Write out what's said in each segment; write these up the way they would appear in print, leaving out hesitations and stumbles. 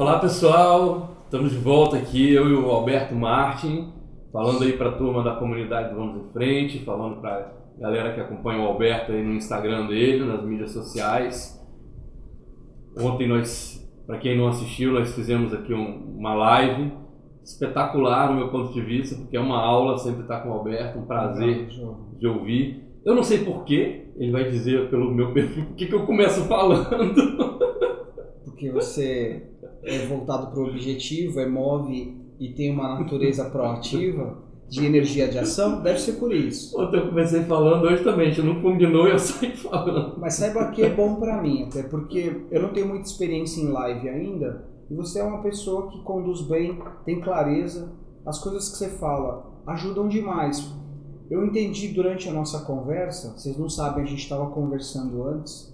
Olá pessoal, estamos de volta aqui, eu e o Alberto Martin, falando aí para a turma da comunidade do Vamos em Frente, falando para a galera que acompanha o Alberto aí no Instagram dele, nas mídias sociais. Ontem para quem não assistiu, nós fizemos aqui uma live espetacular no meu ponto de vista, porque é uma aula sempre estar com o Alberto, um prazer de ouvir. Eu não sei porquê, ele vai dizer pelo meu perfil, por que eu começo falando. Porque você é voltado para o objetivo, move e tem uma natureza proativa de energia de ação, deve ser por isso. Ontem eu comecei falando, hoje também, a gente não combinou e eu saí falando. Mas saiba que é bom para mim, até porque eu não tenho muita experiência em live ainda, e você é uma pessoa que conduz bem, tem clareza, as coisas que você fala ajudam demais. Eu entendi durante a nossa conversa, vocês não sabem, a gente estava conversando antes,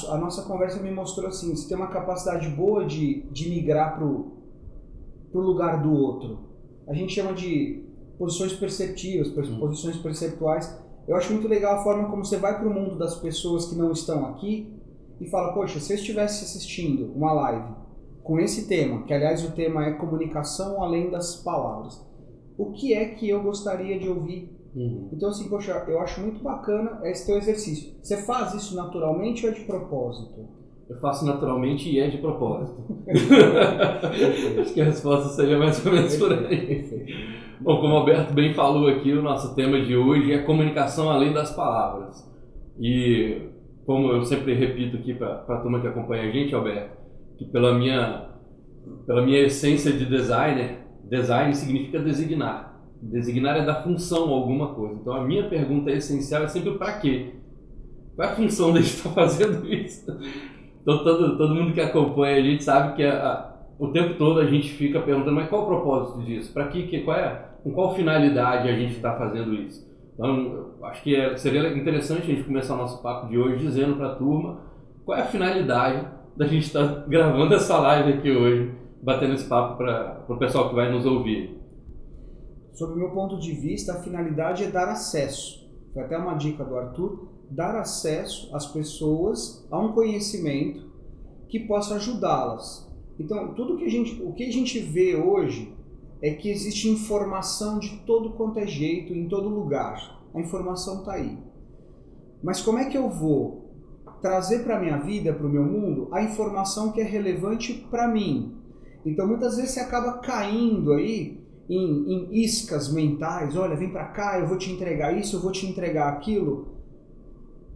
a nossa conversa me mostrou assim, você tem uma capacidade boa de migrar pro lugar do outro. A gente chama de posições perceptivas, posições perceptuais. Eu acho muito legal a forma como você vai para o mundo das pessoas que não estão aqui e fala, poxa, se eu estivesse assistindo uma live com esse tema, que aliás o tema é comunicação além das palavras, o que é que eu gostaria de ouvir? Então assim, poxa, eu acho muito bacana esse teu exercício. Você faz isso naturalmente ou é de propósito? Eu faço naturalmente e é de propósito. Acho que a resposta seria mais ou menos por aí. Bom, como o Alberto bem falou aqui, o nosso tema de hoje é comunicação além das palavras. E como eu sempre repito aqui para a turma que acompanha a gente, Alberto, que pela minha essência de designer, design significa designar. Designar é dar função a alguma coisa. Então a minha pergunta essencial é sempre para quê? Qual é a função de estar fazendo isso? Então todo mundo que acompanha a gente sabe que o tempo todo a gente fica perguntando, mas qual o propósito disso? Para com qual finalidade a gente está fazendo isso? Então acho que seria interessante a gente começar o nosso papo de hoje dizendo para a turma qual é a finalidade da gente estar gravando essa live aqui hoje, batendo esse papo para o pessoal que vai nos ouvir. Sob o meu ponto de vista, a finalidade é dar acesso. Foi até uma dica do Arthur, dar acesso às pessoas a um conhecimento que possa ajudá-las. Então, o que a gente vê hoje é que existe informação de todo quanto é jeito, em todo lugar. A informação está aí. Mas como é que eu vou trazer para a minha vida, para o meu mundo, a informação que é relevante para mim? Então, muitas vezes você acaba caindo aí em iscas mentais, olha, vem para cá, eu vou te entregar isso, eu vou te entregar aquilo.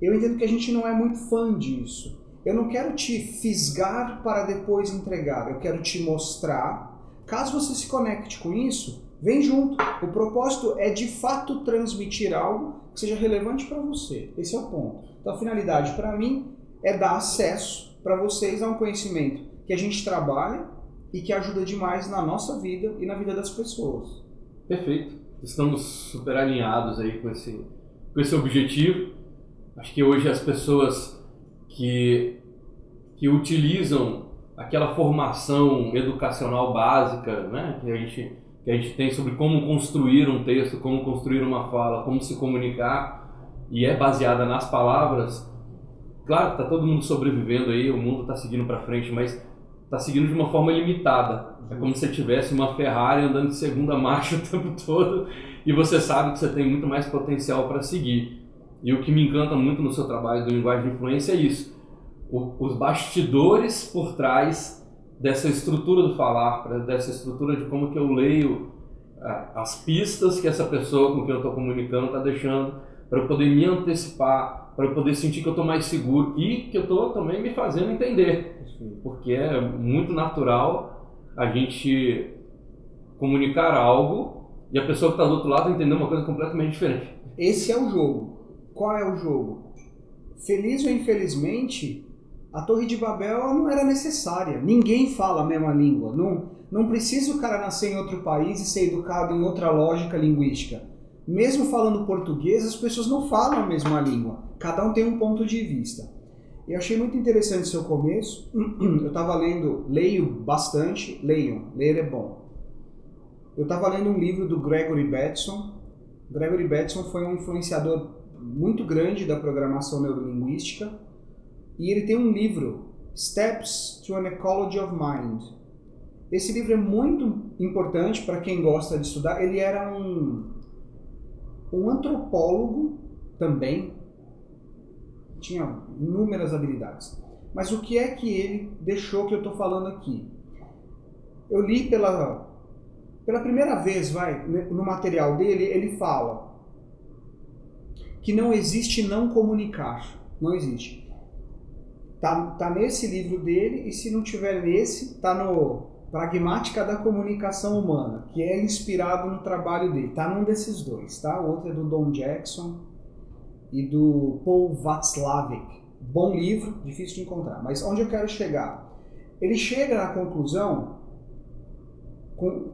Eu entendo que a gente não é muito fã disso. Eu não quero te fisgar para depois entregar, eu quero te mostrar. Caso você se conecte com isso, vem junto. O propósito é de fato transmitir algo que seja relevante para você. Esse é o ponto. Então a finalidade para mim é dar acesso para vocês a um conhecimento que a gente trabalha e que ajuda demais na nossa vida e na vida das pessoas. Perfeito. Estamos super alinhados aí com esse objetivo. Acho que hoje as pessoas que utilizam aquela formação educacional básica, né, que a gente tem sobre como construir um texto, como construir uma fala, como se comunicar, e é baseada nas palavras. Claro, está todo mundo sobrevivendo aí, o mundo está seguindo para frente, mas está seguindo de uma forma limitada. É como se você tivesse uma Ferrari andando de segunda marcha o tempo todo e você sabe que você tem muito mais potencial para seguir. E o que me encanta muito no seu trabalho de linguagem de influência é isso. Os bastidores por trás dessa estrutura do falar, dessa estrutura de como que eu leio as pistas que essa pessoa com quem eu estou comunicando está deixando, para eu poder me antecipar, para eu poder sentir que eu estou mais seguro e que eu estou também me fazendo entender. Porque é muito natural a gente comunicar algo e a pessoa que está do outro lado entender uma coisa completamente diferente. Esse é o jogo. Qual é o jogo? Feliz ou infelizmente, a Torre de Babel não era necessária. Ninguém fala a mesma língua. Não precisa o cara nascer em outro país e ser educado em outra lógica linguística. Mesmo falando português, as pessoas não falam a mesma língua. Cada um tem um ponto de vista. Eu achei muito interessante o seu começo. Eu estava leio bastante, ler é bom. Eu estava lendo um livro do Gregory Bateson. Gregory Bateson foi um influenciador muito grande da programação neurolinguística e ele tem um livro Steps to an Ecology of Mind. Esse livro é muito importante para quem gosta de estudar. Ele era um antropólogo também, tinha inúmeras habilidades. Mas o que é que ele deixou que eu estou falando aqui? Eu li pela primeira vez, no material dele, ele fala que não existe não comunicar. Não existe. Tá nesse livro dele, e se não tiver nesse, tá no Pragmática da Comunicação Humana, que é inspirado no trabalho dele. Tá num desses dois, tá? O outro é do Don Jackson e do Paul Václavic. Bom livro, difícil de encontrar. Mas onde eu quero chegar? Ele chega na conclusão,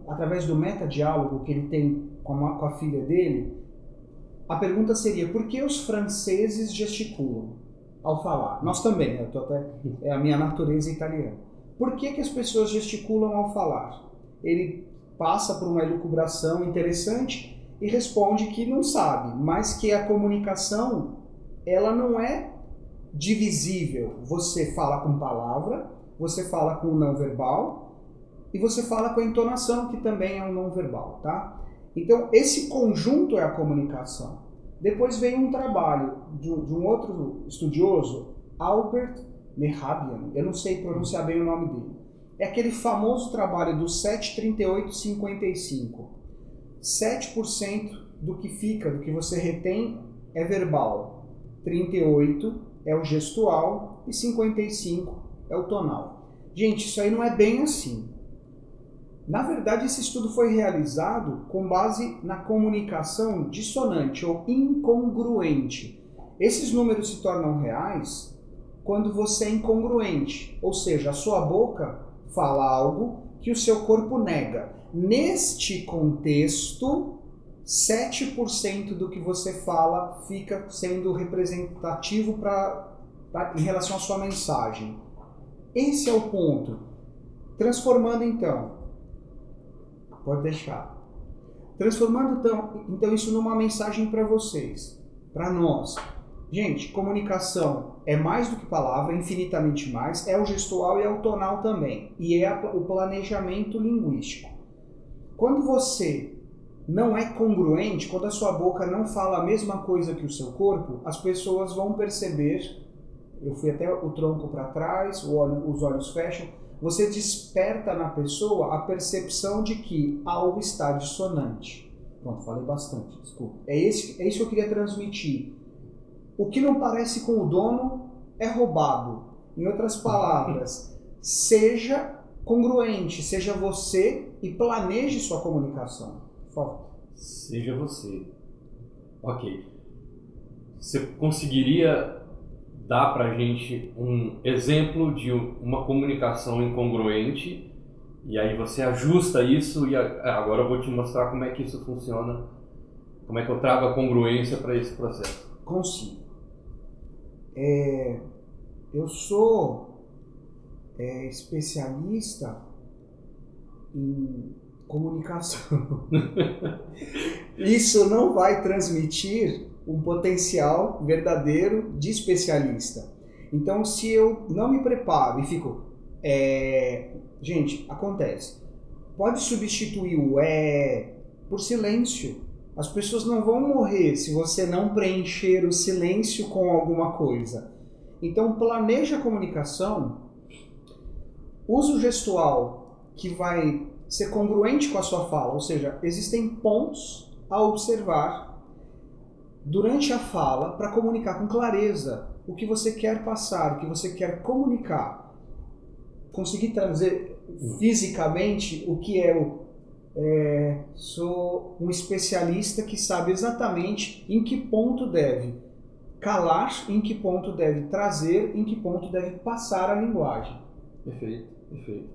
através do metadiálogo que ele tem com a filha dele, a pergunta seria: por que os franceses gesticulam ao falar? Nós também, né? É a minha natureza italiana. Por que as pessoas gesticulam ao falar? Ele passa por uma elucubração interessante e responde que não sabe, mas que a comunicação, ela não é divisível. Você fala com palavra, você fala com o não verbal e você fala com a entonação, que também é um não verbal, tá? Então, esse conjunto é a comunicação. Depois vem um trabalho de um outro estudioso, Albert Mehrabian, eu não sei pronunciar bem o nome dele. É aquele famoso trabalho do 7-38-55. 7% do que fica, do que você retém, é verbal. 38% é o gestual e 55% é o tonal. Gente, isso aí não é bem assim. Na verdade, esse estudo foi realizado com base na comunicação dissonante ou incongruente. Esses números se tornam reais quando você é incongruente, ou seja, a sua boca fala algo que o seu corpo nega. Neste contexto, 7% do que você fala fica sendo representativo em relação à sua mensagem. Esse é o ponto. Transformando então, pode deixar. Transformando então isso numa mensagem para vocês, para nós. Gente, comunicação é mais do que palavra, infinitamente mais, é o gestual e é o tonal também, e é o planejamento linguístico. Quando você não é congruente, quando a sua boca não fala a mesma coisa que o seu corpo, as pessoas vão perceber, eu fui até o tronco para trás, os olhos fecham, você desperta na pessoa a percepção de que algo está dissonante. Pronto, falei bastante, desculpa. É isso que eu queria transmitir. O que não parece com o dono é roubado. Em outras palavras, seja congruente, seja você e planeje sua comunicação. Por favor. Seja você. Ok. Você conseguiria dar pra gente um exemplo de uma comunicação incongruente? E aí você ajusta isso e agora eu vou te mostrar como é que isso funciona, como é que eu trago a congruência para esse processo. Consigo. Eu sou especialista em comunicação. Isso não vai transmitir um potencial verdadeiro de especialista. Então, se eu não me preparo e fico... Gente, acontece. Pode substituir o por silêncio. As pessoas não vão morrer se você não preencher o silêncio com alguma coisa. Então, planeja a comunicação, usa o gestual que vai ser congruente com a sua fala, ou seja, existem pontos a observar durante a fala para comunicar com clareza o que você quer passar, o que você quer comunicar. Conseguir trazer fisicamente o que sou um especialista que sabe exatamente em que ponto deve calar, em que ponto deve trazer, em que ponto deve passar a linguagem. Perfeito, perfeito.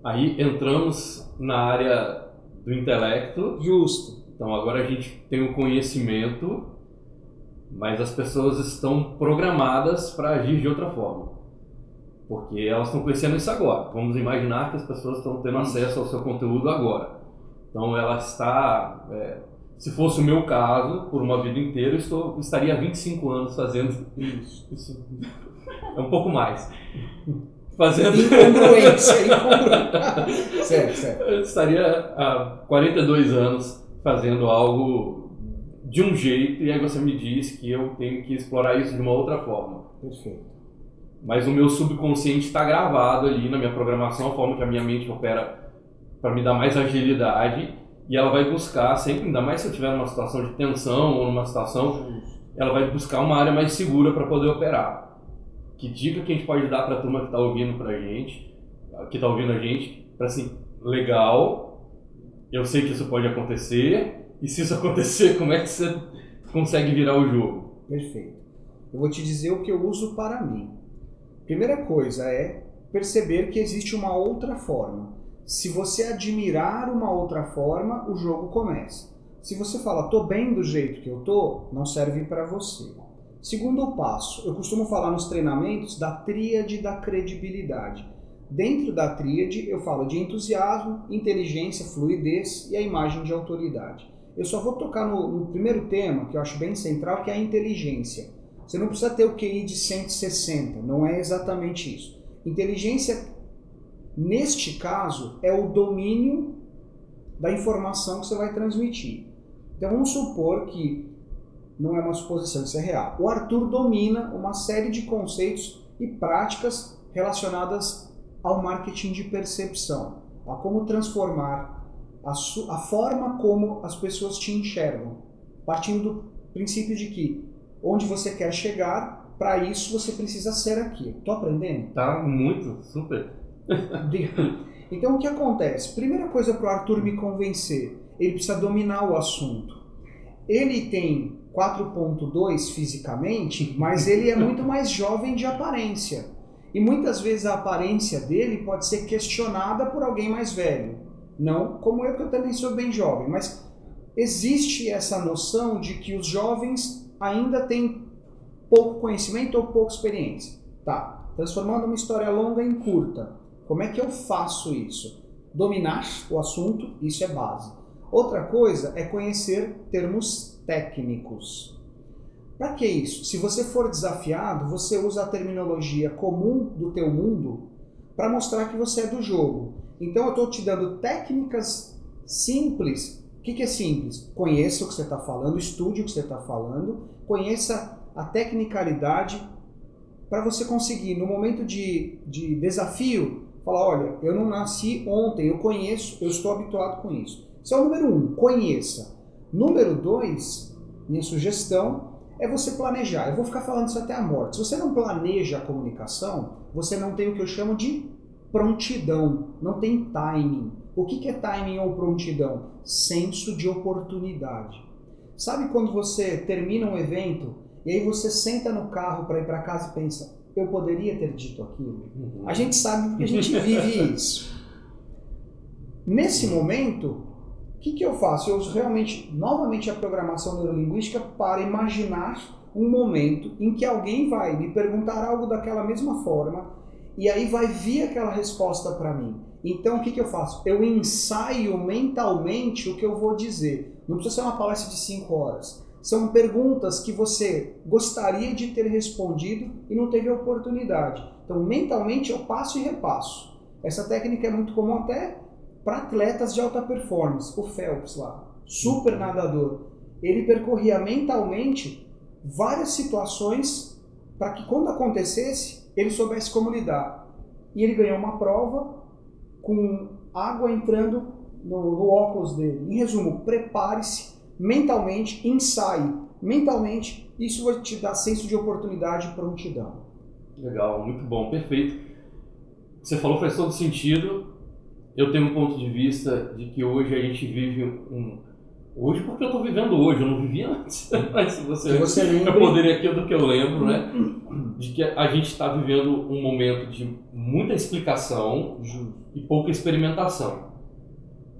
Aí entramos na área do intelecto. Justo. Então agora a gente tem o conhecimento, mas as pessoas estão programadas para agir de outra forma. Porque elas estão conhecendo isso agora. Vamos imaginar que as pessoas estão tendo acesso ao seu conteúdo agora. Então ela está, se fosse o meu caso, por uma vida inteira, eu estaria há 25 anos fazendo isso. É um pouco mais. fazendo... Incongruência. Certo. Eu estaria há 42 anos fazendo algo de um jeito, e aí você me diz que eu tenho que explorar isso de uma outra forma. Perfeito. Mas o meu subconsciente está gravado ali na minha programação, a forma que a minha mente opera para me dar mais agilidade, e ela vai buscar sempre, ainda mais se eu estiver numa situação de tensão ou numa situação, ela vai buscar uma área mais segura para poder operar. Que dica que a gente pode dar para a turma que está ouvindo pra gente, que está ouvindo a gente, para assim, legal, eu sei que isso pode acontecer, e se isso acontecer, como é que você consegue virar o jogo? Perfeito. Eu vou te dizer o que eu uso para mim. Primeira coisa é perceber que existe uma outra forma. Se você admirar uma outra forma, o jogo começa. Se você fala, tô bem do jeito que eu tô, não serve para você. Segundo passo, eu costumo falar nos treinamentos da tríade da credibilidade. Dentro da tríade, eu falo de entusiasmo, inteligência, fluidez e a imagem de autoridade. Eu só vou tocar no primeiro tema, que eu acho bem central, que é a inteligência. Você não precisa ter o QI de 160, não é exatamente isso. Inteligência, neste caso, é o domínio da informação que você vai transmitir. Então vamos supor que, não é uma suposição, isso é real, o Arthur domina uma série de conceitos e práticas relacionadas ao marketing de percepção, a como transformar a forma como as pessoas te enxergam, partindo do princípio de que onde você quer chegar, para isso você precisa ser aqui. Estou aprendendo? Tá muito, super. Então o que acontece? Primeira coisa para o Arthur me convencer, ele precisa dominar o assunto. Ele tem 4.2 fisicamente, mas ele é muito mais jovem de aparência. E muitas vezes a aparência dele pode ser questionada por alguém mais velho. Não como eu, que eu também sou bem jovem, mas existe essa noção de que os jovens ainda têm pouco conhecimento ou pouca experiência. Tá, transformando uma história longa em curta. Como é que eu faço isso? Dominar o assunto, isso é base. Outra coisa é conhecer termos técnicos. Para que isso? Se você for desafiado, você usa a terminologia comum do teu mundo para mostrar que você é do jogo. Então eu estou te dando técnicas simples. O que é simples? Conheça o que você está falando, estude o que você está falando, conheça a tecnicalidade para você conseguir, no momento de desafio, falar, olha, eu não nasci ontem, eu conheço, eu estou habituado com isso. Esse é o número 1, conheça. Número 2, minha sugestão, é você planejar. Eu vou ficar falando isso até a morte. Se você não planeja a comunicação, você não tem o que eu chamo de prontidão, não tem timing. O que é timing ou prontidão? Senso de oportunidade. Sabe quando você termina um evento e aí você senta no carro para ir para casa e pensa, eu poderia ter dito aquilo? A gente sabe porque a gente vive isso. Nesse momento, o que eu faço? Eu uso realmente, novamente, a programação neurolinguística para imaginar um momento em que alguém vai me perguntar algo daquela mesma forma e aí vai vir aquela resposta para mim. Então, o que eu faço? Eu ensaio mentalmente o que eu vou dizer. Não precisa ser uma palestra de 5 horas. São perguntas que você gostaria de ter respondido e não teve a oportunidade. Então, mentalmente, eu passo e repasso. Essa técnica é muito comum até para atletas de alta performance. O Phelps lá, super nadador. Ele percorria mentalmente várias situações para que quando acontecesse, ele soubesse como lidar. E ele ganhou uma prova com água entrando no óculos dele. Em resumo, prepare-se mentalmente, ensaie mentalmente, isso vai te dar senso de oportunidade e prontidão. Legal, muito bom, perfeito. Você falou faz todo sentido. Eu tenho um ponto de vista de que hoje a gente vive hoje porque eu estou vivendo hoje, eu não vivia antes. Mas se você lembra, eu poderia aqui do que eu lembro, né? De que a gente está vivendo um momento de muita explicação e pouca experimentação.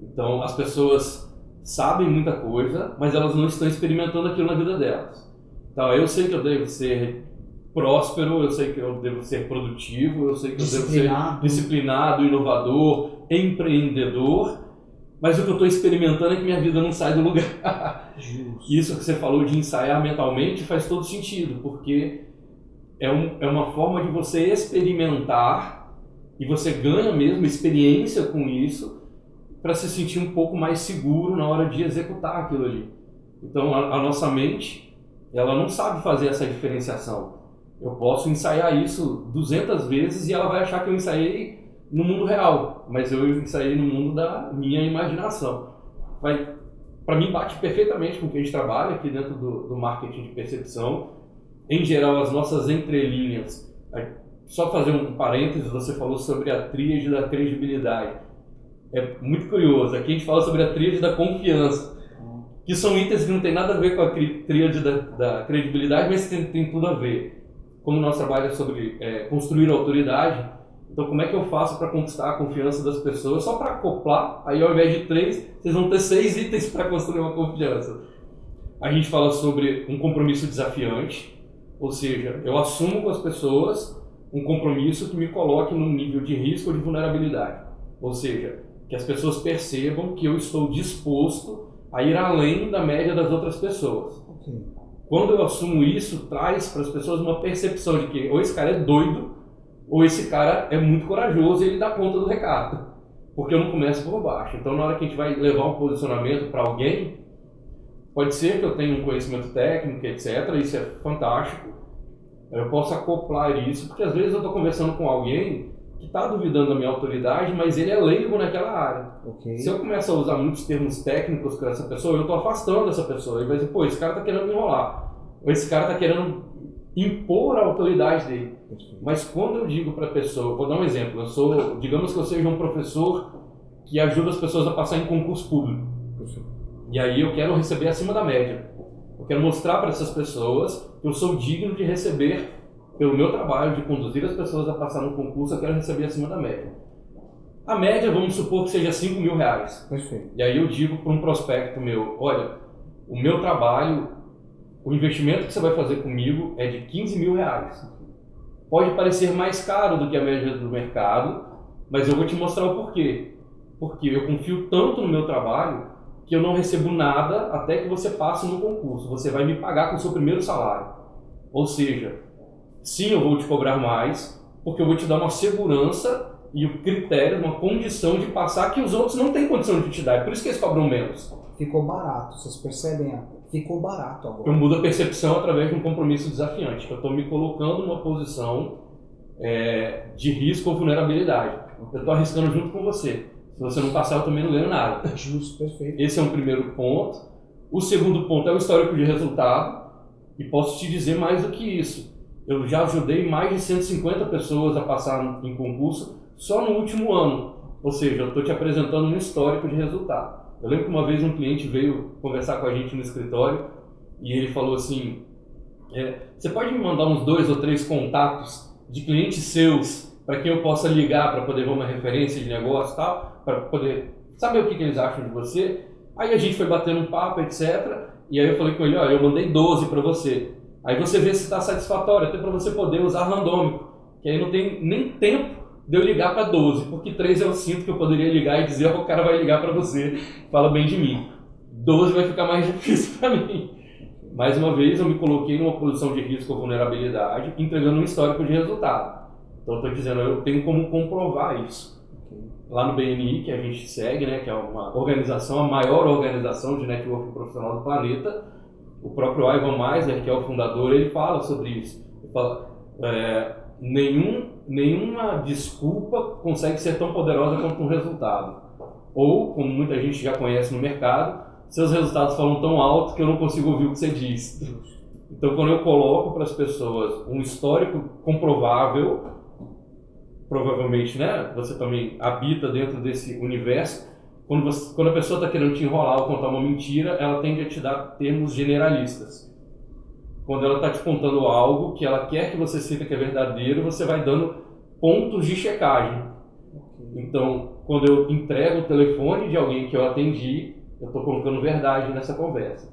Então as pessoas sabem muita coisa, mas elas não estão experimentando aquilo na vida delas. Então eu sei que eu devo ser próspero, eu sei que eu devo ser produtivo, eu sei que eu devo ser disciplinado, inovador, empreendedor, mas o que eu estou experimentando é que minha vida não sai do lugar. Isso que você falou de ensaiar mentalmente faz todo sentido, porque é uma forma de você experimentar E você ganha mesmo experiência com isso para se sentir um pouco mais seguro na hora de executar aquilo ali. Então a nossa mente, ela não sabe fazer essa diferenciação. Eu posso ensaiar isso 200 vezes e ela vai achar que eu ensaiei no mundo real, mas eu ensaiei no mundo da minha imaginação. Para mim bate perfeitamente com o que a gente trabalha aqui dentro do marketing de percepção. Em geral, as nossas entrelinhas, só fazer um parênteses, você falou sobre a tríade da credibilidade. É muito curioso, aqui a gente fala sobre a tríade da confiança, que são itens que não tem nada a ver com a tríade da credibilidade, mas tem tudo a ver. Como o nosso trabalho é sobre construir autoridade, então como é que eu faço para conquistar a confiança das pessoas? Só para acoplar, aí ao invés de 3, vocês vão ter 6 itens para construir uma confiança. A gente fala sobre um compromisso desafiante, ou seja, eu assumo com as pessoas um compromisso que me coloque num nível de risco ou de vulnerabilidade. Ou seja, que as pessoas percebam que eu estou disposto a ir além da média das outras pessoas. Quando eu assumo isso, traz para as pessoas uma percepção de que ou esse cara é doido, ou esse cara é muito corajoso e ele dá conta do recado. Porque eu não começo por baixo. Então, na hora que a gente vai levar um posicionamento para alguém, pode ser que eu tenha um conhecimento técnico, etc. Isso é fantástico. Eu posso acoplar isso, porque às vezes eu estou conversando com alguém que está duvidando da minha autoridade, mas ele é leigo naquela área. Se eu começo a usar muitos termos técnicos com essa pessoa, eu estou afastando essa pessoa. Ele vai dizer, pô, esse cara está querendo me enrolar. Ou esse cara está querendo impor a autoridade dele. Mas quando eu digo para a pessoa, vou dar um exemplo, digamos que eu seja um professor que ajuda as pessoas a passar em concurso público. E aí eu quero receber acima da média. Eu quero mostrar para essas pessoas que eu sou digno de receber, pelo meu trabalho de conduzir as pessoas a passar no concurso, eu quero receber acima da média. A média, vamos supor que seja R$5.000. Perfeito. E aí eu digo para um prospecto meu, olha, o meu trabalho, o investimento que você vai fazer comigo é de R$15.000. Pode parecer mais caro do que a média do mercado, mas eu vou te mostrar o porquê. Porque eu confio tanto no meu trabalho que eu não recebo nada até que você passe no concurso. Você vai me pagar com o seu primeiro salário. Ou seja, sim, eu vou te cobrar mais, porque eu vou te dar uma segurança e o critério, uma condição de passar que os outros não têm condição de te dar. É por isso que eles cobram menos. Ficou barato, vocês percebem? Ficou barato agora. Eu mudo a percepção através de um compromisso desafiante. Eu estou me colocando numa posição de risco ou vulnerabilidade. Eu estou arriscando junto com você. Se você não passar, eu também não ganho nada. Justo, perfeito. Esse é um primeiro ponto. O segundo ponto é o histórico de resultado. E posso te dizer mais do que isso. Eu já ajudei mais de 150 pessoas a passar em concurso só no último ano. Ou seja, eu estou te apresentando um histórico de resultado. Eu lembro que uma vez um cliente veio conversar com a gente no escritório e ele falou assim, você pode me mandar uns 2 ou 3 contatos de clientes seus para quem eu possa ligar para poder ver uma referência de negócio e tal, para poder saber o que eles acham de você? Aí a gente foi batendo um papo, etc. E aí eu falei com ele, olha, eu mandei 12 para você. Aí você vê se está satisfatório, até para você poder usar randômico, que aí não tem nem tempo de eu ligar para 12, porque 3 eu sinto que eu poderia ligar e dizer, o cara vai ligar para você, fala bem de mim. 12 vai ficar mais difícil para mim. Mais uma vez, eu me coloquei numa posição de risco ou vulnerabilidade, entregando um histórico de resultado. Então, eu estou dizendo, eu tenho como comprovar isso. Lá no BNI, que a gente segue, né, que é uma organização, a maior organização de networking profissional do planeta, o próprio Ivan Meisner, que é o fundador, ele fala sobre isso. Ele fala, nenhuma desculpa consegue ser tão poderosa quanto um resultado. Ou, como muita gente já conhece no mercado, seus resultados falam tão alto que eu não consigo ouvir o que você diz. Então, quando eu coloco para as pessoas um histórico comprovável, provavelmente, né, você também habita dentro desse universo, quando a pessoa está querendo te enrolar ou contar uma mentira, ela tende a te dar termos generalistas. Quando ela está te contando algo que ela quer que você sinta que é verdadeiro, você vai dando pontos de checagem. Então, quando eu entrego o telefone de alguém que eu atendi, eu estou colocando verdade nessa conversa.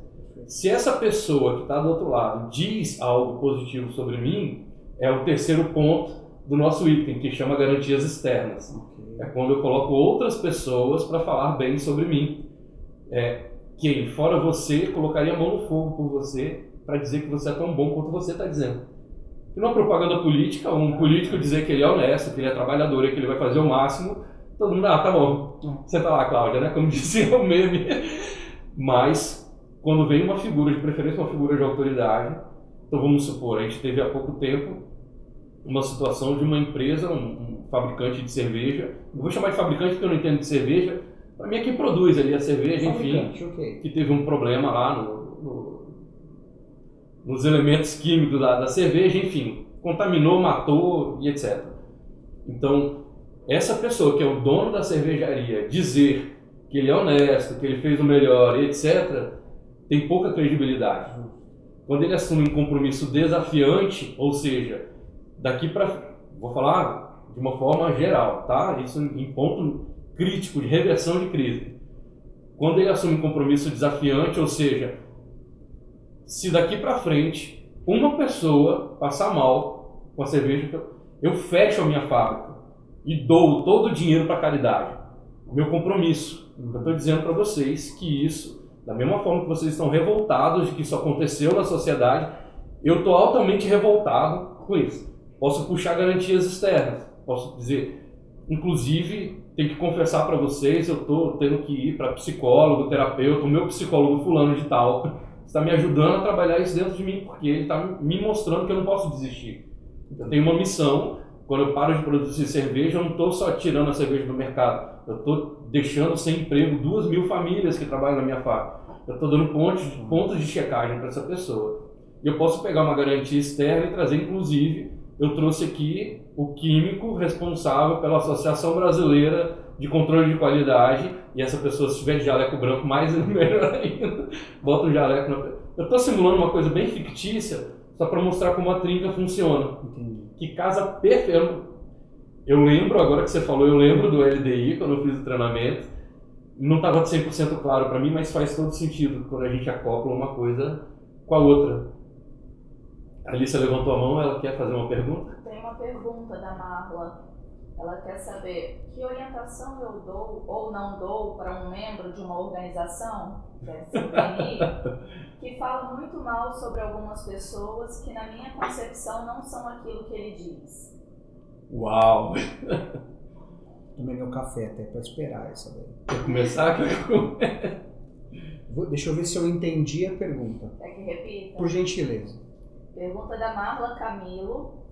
Se essa pessoa que está do outro lado diz algo positivo sobre mim, é o terceiro ponto do nosso item, que chama garantias externas. É quando eu coloco outras pessoas para falar bem sobre mim. Quem, fora você, colocaria a mão no fogo por você para dizer que você é tão bom quanto você está dizendo. que numa propaganda política, um político dizer que ele é honesto, que ele é trabalhador e que ele vai fazer o máximo, todo mundo, tá bom, senta lá, Cláudia, né? Como dizia o meme. Mas, quando vem uma figura, de preferência uma figura de autoridade, então vamos supor, a gente teve há pouco tempo uma situação de uma empresa, um fabricante de cerveja, eu vou chamar de fabricante porque eu não entendo de cerveja, para mim é quem produz ali a cerveja, enfim, que teve um problema lá nos elementos químicos da cerveja, enfim, contaminou, matou e etc. Então, essa pessoa que é o dono da cervejaria dizer que ele é honesto, que ele fez o melhor e etc., tem pouca credibilidade. Quando ele assume um compromisso desafiante, ou seja, daqui para... Vou falar de uma forma geral, tá? Isso em ponto crítico de reversão de crise. Quando ele assume um compromisso desafiante, ou seja, se daqui para frente uma pessoa passar mal com a cerveja, eu fecho a minha fábrica e dou todo o dinheiro para caridade. Meu compromisso. Eu estou dizendo para vocês que isso, da mesma forma que vocês estão revoltados de que isso aconteceu na sociedade, eu estou altamente revoltado com isso. Posso puxar garantias externas, posso dizer, inclusive, tenho que confessar para vocês, eu estou tendo que ir para psicólogo, terapeuta, o meu psicólogo fulano de tal está me ajudando a trabalhar isso dentro de mim, porque ele está me mostrando que eu não posso desistir. Eu tenho uma missão, quando eu paro de produzir cerveja, eu não estou só tirando a cerveja do mercado, eu estou deixando sem emprego 2.000 famílias que trabalham na minha fábrica. Eu estou dando pontos de checagem para essa pessoa. E eu posso pegar uma garantia externa e trazer, inclusive, eu trouxe aqui o químico responsável pela Associação Brasileira de Controle de Qualidade, e essa pessoa, se tiver de jaleco branco, mais melhor ainda, bota o jaleco na... Eu estou simulando uma coisa bem fictícia, só para mostrar como a trinca funciona. Entendi. Que casa perfeito. Eu lembro, agora que você falou, eu lembro do LDI, quando eu fiz o treinamento, não estava 100% claro para mim, mas faz todo sentido quando a gente acopla uma coisa com a outra. A Alicia levantou a mão, ela quer fazer uma pergunta? Tem uma pergunta da Marla. Ela quer saber que orientação eu dou ou não dou para um membro de uma organização, que fala muito mal sobre algumas pessoas que, na minha concepção, não são aquilo que ele diz. Uau! Tomei meu café até para esperar essa daí. Quer começar? Deixa eu ver se eu entendi a pergunta. Quer que repita? Por gentileza. Pergunta da Marla Camilo.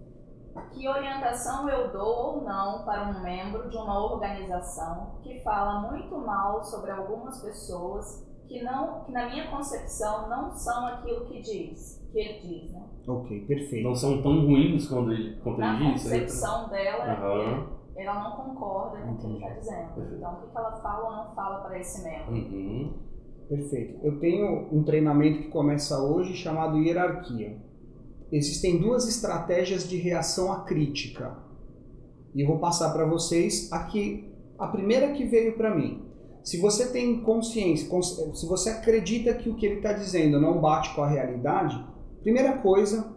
Que orientação eu dou ou não para um membro de uma organização que fala muito mal sobre algumas pessoas que na minha concepção, não são aquilo que ele diz, né? Ok, perfeito. Não são tão ruins quando ele diz? Na concepção dela, ela não concorda com o que ele está dizendo. Então, o que ela fala ou não fala para esse membro? Perfeito. Eu tenho um treinamento que começa hoje chamado Hierarquia. Existem duas estratégias de reação à crítica. E eu vou passar para vocês aqui a primeira que veio para mim. Se você tem consciência, se você acredita que o que ele está dizendo não bate com a realidade, primeira coisa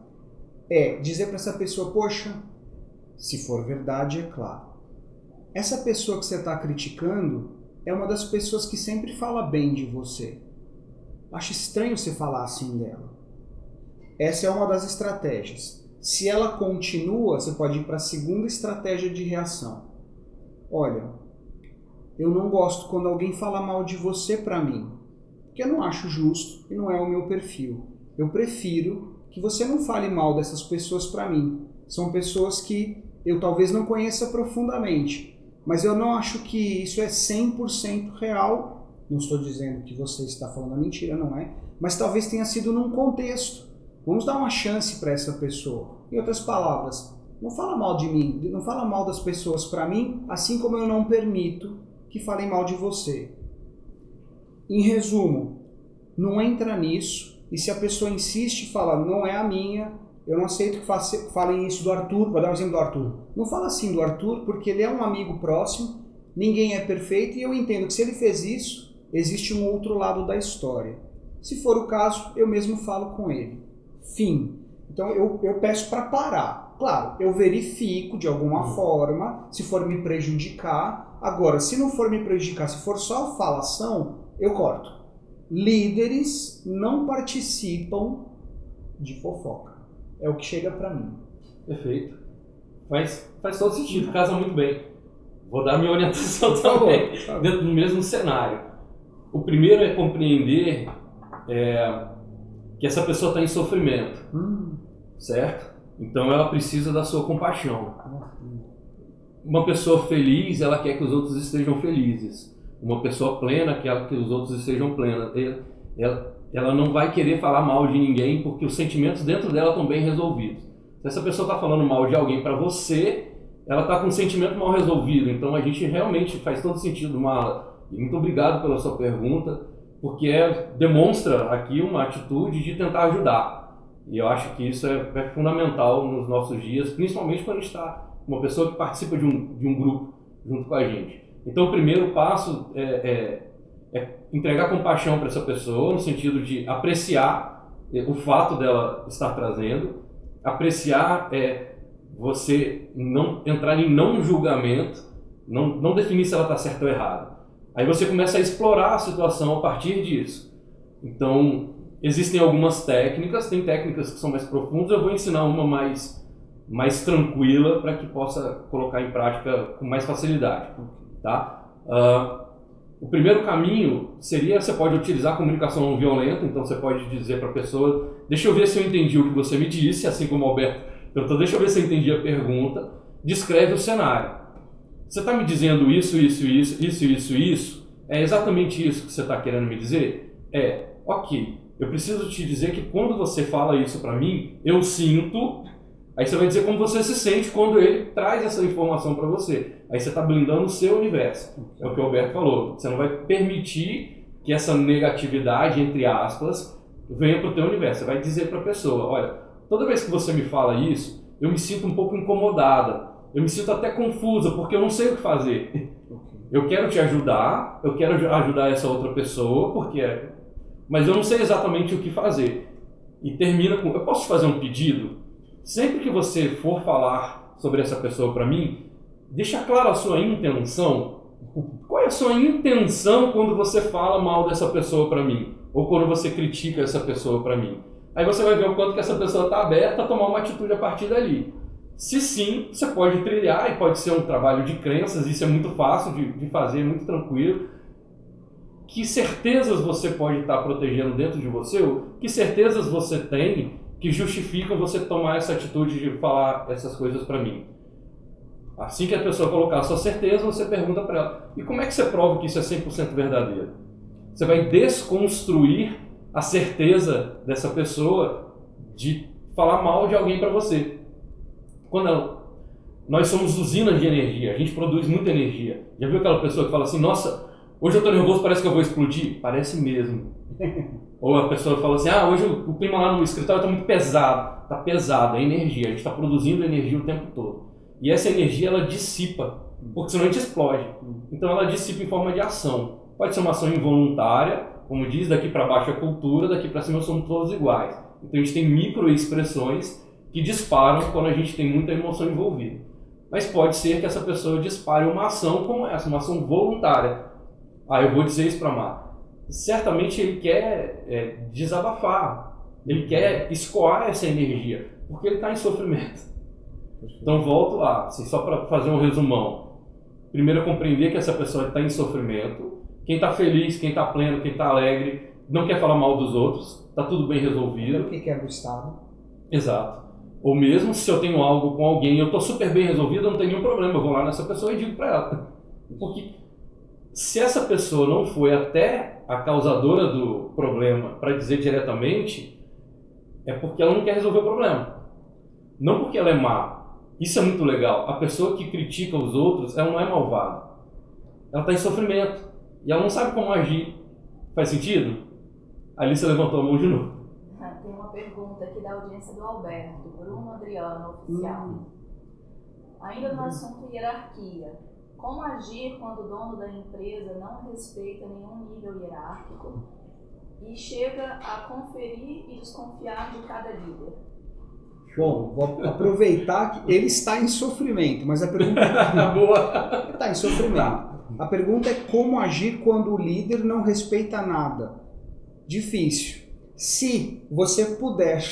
é dizer para essa pessoa, poxa, se for verdade, é claro. Essa pessoa que você está criticando é uma das pessoas que sempre fala bem de você. Acho estranho você falar assim dela. Essa é uma das estratégias. Se ela continua, você pode ir para a segunda estratégia de reação. Olha, eu não gosto quando alguém fala mal de você para mim, porque eu não acho justo e não é o meu perfil. Eu prefiro que você não fale mal dessas pessoas para mim. São pessoas que eu talvez não conheça profundamente, mas eu não acho que isso é 100% real. Não estou dizendo que você está falando a mentira, não é? Mas talvez tenha sido num contexto. Vamos dar uma chance para essa pessoa. Em outras palavras, não fala mal de mim, não fala mal das pessoas para mim, assim como eu não permito que falem mal de você. Em resumo, não entra nisso, e se a pessoa insiste e fala, não é a minha, eu não aceito que falem isso do Arthur, vou dar um exemplo do Arthur. Não fala assim do Arthur, porque ele é um amigo próximo, ninguém é perfeito, e eu entendo que se ele fez isso, existe um outro lado da história. Se for o caso, eu mesmo falo com ele. Fim. Então eu peço para parar. Claro, eu verifico de alguma forma, se for me prejudicar. Agora, se não for me prejudicar, se for só falação, eu corto. Líderes não participam de fofoca. É o que chega para mim. Perfeito. Faz todo sentido, casa muito bem. Vou dar minha orientação também, dentro do mesmo cenário. O primeiro é compreender que essa pessoa está em sofrimento, certo? Então ela precisa da sua compaixão. Uma pessoa feliz, ela quer que os outros estejam felizes. Uma pessoa plena quer que os outros estejam plenos. Ela não vai querer falar mal de ninguém porque os sentimentos dentro dela estão bem resolvidos. Se essa pessoa está falando mal de alguém para você, ela está com um sentimento mal resolvido. Então a gente realmente faz todo sentido, Marla. E muito obrigado pela sua pergunta, porque demonstra aqui uma atitude de tentar ajudar. E eu acho que isso é fundamental nos nossos dias, principalmente quando a gente está uma pessoa que participa de um grupo junto com a gente. Então o primeiro passo é entregar compaixão para essa pessoa, no sentido de apreciar o fato dela estar trazendo. Apreciar você não entrar em não julgamento, não definir se ela está certa ou errada. Aí você começa a explorar a situação a partir disso. Então, existem algumas técnicas, tem técnicas que são mais profundas, eu vou ensinar uma mais tranquila para que possa colocar em prática com mais facilidade. Tá? O primeiro caminho seria, você pode utilizar a comunicação não violenta, então você pode dizer para a pessoa, deixa eu ver se eu entendi o que você me disse, assim como o Alberto perguntou, deixa eu ver se eu entendi a pergunta, descreve o cenário. Você está me dizendo isso, é exatamente isso que você está querendo me dizer? Ok, eu preciso te dizer que quando você fala isso para mim, eu sinto, aí você vai dizer como você se sente quando ele traz essa informação para você. Aí você está blindando o seu universo, é o que o Alberto falou, você não vai permitir que essa negatividade, entre aspas, venha para o teu universo, você vai dizer para a pessoa, olha, toda vez que você me fala isso, eu me sinto um pouco incomodada, eu me sinto até confusa, porque eu não sei o que fazer. Eu quero te ajudar, eu quero ajudar essa outra pessoa, mas eu não sei exatamente o que fazer. E termina com, eu posso te fazer um pedido? Sempre que você for falar sobre essa pessoa para mim, deixa clara a sua intenção. Qual é a sua intenção quando você fala mal dessa pessoa para mim? Ou quando você critica essa pessoa para mim? Aí você vai ver o quanto que essa pessoa está aberta a tomar uma atitude a partir dali. Se sim, você pode trilhar e pode ser um trabalho de crenças, isso é muito fácil de fazer, muito tranquilo. Que certezas você pode estar protegendo dentro de você? Ou que certezas você tem que justificam você tomar essa atitude de falar essas coisas para mim? Assim que a pessoa colocar a sua certeza, você pergunta para ela, e como é que você prova que isso é 100% verdadeiro? Você vai desconstruir a certeza dessa pessoa de falar mal de alguém para você. Nós somos usinas de energia, a gente produz muita energia. Já viu aquela pessoa que fala assim, nossa, hoje eu estou nervoso, parece que eu vou explodir? Parece mesmo. Ou a pessoa fala assim, hoje o clima lá no escritório está muito pesado. Está pesado, é energia, a gente está produzindo energia o tempo todo. E essa energia ela dissipa, porque senão a gente explode. Então ela dissipa em forma de ação. Pode ser uma ação involuntária, como diz, daqui para baixo é cultura, daqui para cima somos todos iguais. Então a gente tem microexpressões que disparam quando a gente tem muita emoção envolvida. Mas pode ser que essa pessoa dispare uma ação como essa, uma ação voluntária. Eu vou dizer isso para Mar. Certamente ele quer desabafar, ele quer escoar essa energia, porque ele está em sofrimento. Então volto lá, assim, só para fazer um resumão. Primeiro é compreender que essa pessoa está em sofrimento. Quem está feliz, quem está pleno, quem está alegre, não quer falar mal dos outros, está tudo bem resolvido. O que é do Estado? Exato. Ou mesmo se eu tenho algo com alguém e eu estou super bem resolvido, eu não tenho nenhum problema, eu vou lá nessa pessoa e digo para ela. Porque se essa pessoa não foi até a causadora do problema para dizer diretamente, é porque ela não quer resolver o problema. Não porque ela é má. Isso é muito legal. A pessoa que critica os outros, ela não é malvada. Ela está em sofrimento. E ela não sabe como agir. Faz sentido? A Alice levantou a mão de novo. Tem uma pergunta aqui da audiência do Alberto, Bruno Adriano, oficial. Ainda no assunto hierarquia. Como agir quando o dono da empresa não respeita nenhum nível hierárquico e chega a conferir e desconfiar de cada líder? Bom, vou aproveitar que ele está em sofrimento, mas a pergunta Boa. Ele está em sofrimento. A pergunta é como agir quando o líder não respeita nada. Difícil. Se você puder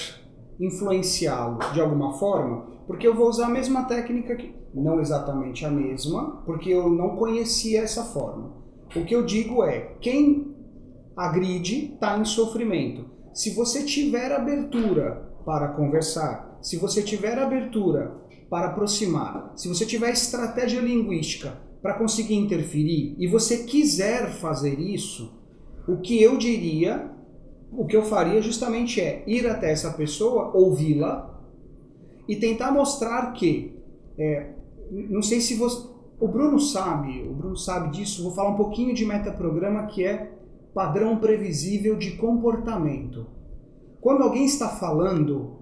influenciá-lo de alguma forma, porque eu vou usar a mesma técnica, não exatamente a mesma, porque eu não conhecia essa forma. O que eu digo é, quem agride está em sofrimento. Se você tiver abertura para conversar, se você tiver abertura para aproximar, se você tiver estratégia linguística para conseguir interferir e você quiser fazer isso, o que eu diria, o que eu faria justamente é ir até essa pessoa, ouvi-la e tentar mostrar que, não sei se você, o Bruno sabe disso, vou falar um pouquinho de metaprograma, que é padrão previsível de comportamento. Quando alguém está falando,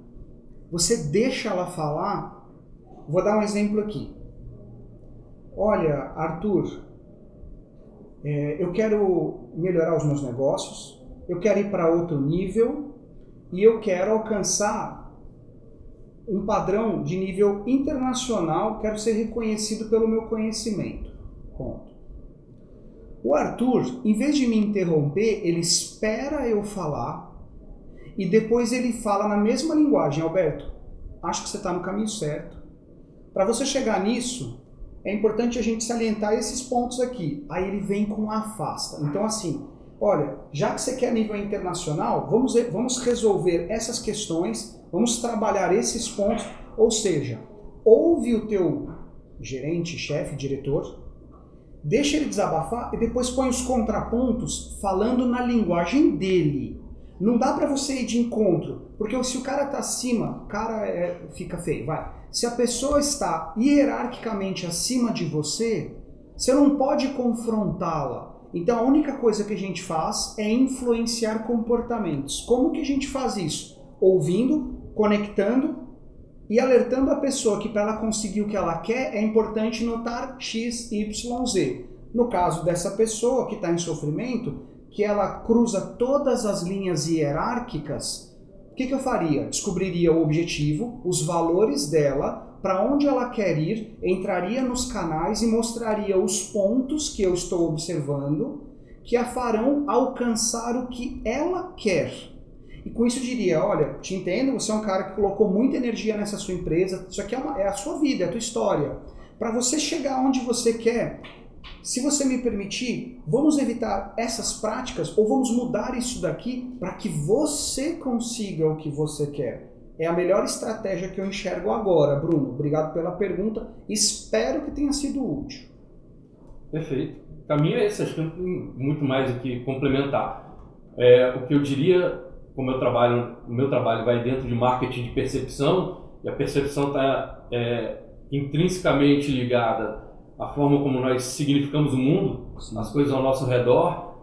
você deixa ela falar. Vou dar um exemplo aqui. Olha, Arthur, eu quero melhorar os meus negócios, eu quero ir para outro nível e eu quero alcançar um padrão de nível internacional, quero ser reconhecido pelo meu conhecimento. Ponto. O Arthur, em vez de me interromper, ele espera eu falar e depois ele fala na mesma linguagem. Alberto, acho que você está no caminho certo. Para você chegar nisso, é importante a gente salientar esses pontos aqui. Aí ele vem com afasta. Então assim, olha, já que você quer nível internacional, vamos resolver essas questões, vamos trabalhar esses pontos. Ou seja, ouve o teu gerente, chefe, diretor, deixa ele desabafar e depois põe os contrapontos falando na linguagem dele. Não dá para você ir de encontro, porque se o cara tá acima, fica feio, vai. Se a pessoa está hierarquicamente acima de você, você não pode confrontá-la. Então a única coisa que a gente faz é influenciar comportamentos. Como que a gente faz isso? Ouvindo, conectando e alertando a pessoa que para ela conseguir o que ela quer é importante notar X, Y, Z. No caso dessa pessoa que está em sofrimento, que ela cruza todas as linhas hierárquicas, o que eu faria? Descobriria o objetivo, os valores dela, para onde ela quer ir, entraria nos canais e mostraria os pontos que eu estou observando que a farão alcançar o que ela quer. E com isso eu diria, olha, te entendo, você é um cara que colocou muita energia nessa sua empresa, isso aqui é a sua vida, é a tua história. Para você chegar onde você quer, se você me permitir, vamos evitar essas práticas ou vamos mudar isso daqui para que você consiga o que você quer. É a melhor estratégia que eu enxergo agora, Bruno. Obrigado pela pergunta, espero que tenha sido útil. Perfeito. O caminho é esse, acho que não tem muito mais o que complementar. O que eu diria, como o meu trabalho vai dentro de marketing de percepção, e a percepção está intrinsecamente ligada à forma como nós significamos o mundo, sim, as coisas ao nosso redor.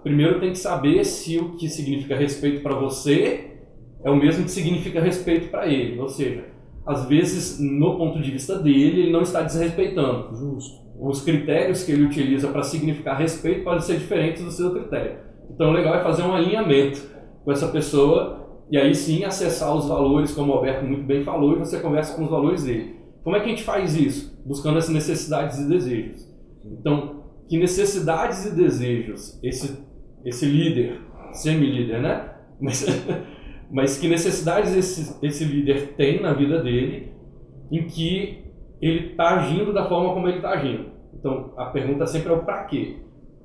Primeiro tem que saber se o que significa respeito para você é o mesmo que significa respeito para ele. Ou seja, às vezes, no ponto de vista dele, ele não está desrespeitando. Justo. Os critérios que ele utiliza para significar respeito podem ser diferentes do seu critério. Então, o legal é fazer um alinhamento com essa pessoa e aí sim acessar os valores, como o Alberto muito bem falou, e você conversa com os valores dele. Como é que a gente faz isso? Buscando as necessidades e desejos. Então, que necessidades e desejos esse líder, semi-líder, né? Mas que necessidades esse líder tem na vida dele em que ele está agindo da forma como ele está agindo. Então, a pergunta sempre é o para quê?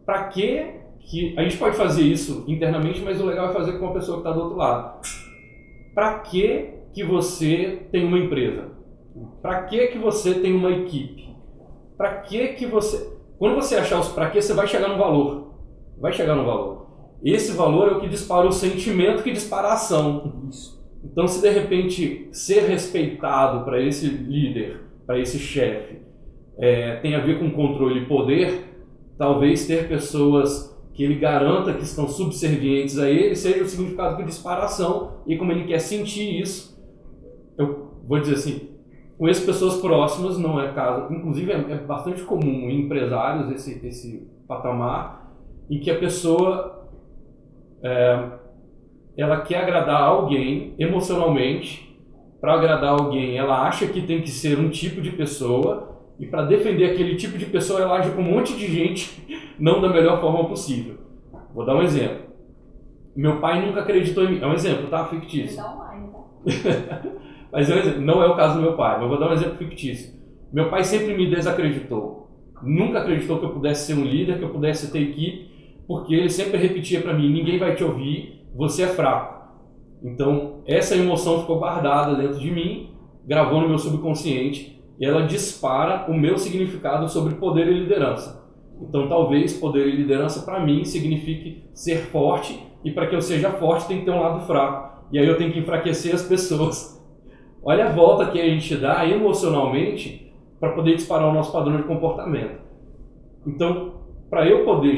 Para quê que... A gente pode fazer isso internamente, mas o legal é fazer com a pessoa que está do outro lado. Para que você tem uma empresa? Para que você tem uma equipe? Para que você... Quando você achar os para que, você vai chegar no valor. Vai chegar no valor. Esse valor é o que dispara o sentimento que dispara a ação. Então, se de repente ser respeitado para esse líder, para esse chefe, tem a ver com controle e poder, talvez ter pessoas que ele garanta que estão subservientes a ele seja o significado que dispara a ação. E como ele quer sentir isso, eu vou dizer assim, com essas pessoas próximas não é caso. Inclusive é bastante comum em empresários esse patamar em que a pessoa ela quer agradar alguém emocionalmente. Para agradar alguém, ela acha que tem que ser um tipo de pessoa, e para defender aquele tipo de pessoa, ela age com um monte de gente, não da melhor forma possível. Vou dar um exemplo. meu pai nunca acreditou em mim. É um exemplo, tá? Fictício. Tá online, tá? Mas não é o caso do meu pai, mas vou dar um exemplo fictício. Meu pai sempre me desacreditou. Nunca acreditou que eu pudesse ser um líder, que eu pudesse ter equipe, porque ele sempre repetia para mim: ninguém vai te ouvir, você é fraco. Então, essa emoção ficou guardada dentro de mim, gravou no meu subconsciente, e ela dispara o meu significado sobre poder e liderança. Então, talvez poder e liderança para mim signifique ser forte, e para que eu seja forte tem que ter um lado fraco. E aí eu tenho que enfraquecer as pessoas. Olha a volta que a gente dá emocionalmente para poder disparar o nosso padrão de comportamento. Então, para eu poder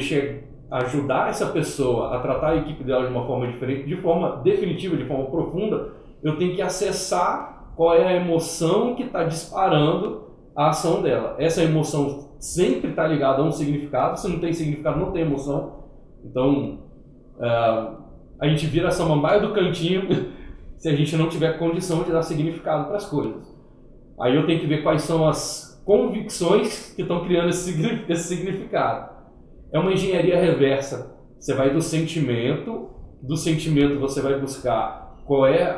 ajudar essa pessoa a tratar a equipe dela de uma forma diferente, de forma definitiva, de forma profunda, eu tenho que acessar qual é a emoção que está disparando a ação dela. Essa emoção sempre está ligada a um significado. Se não tem significado, não tem emoção. Então, a gente vira a samambaia do cantinho se a gente não tiver condição de dar significado para as coisas. Aí eu tenho que ver quais são as convicções que estão criando esse significado. É uma engenharia reversa. Você vai do sentimento você vai buscar qual é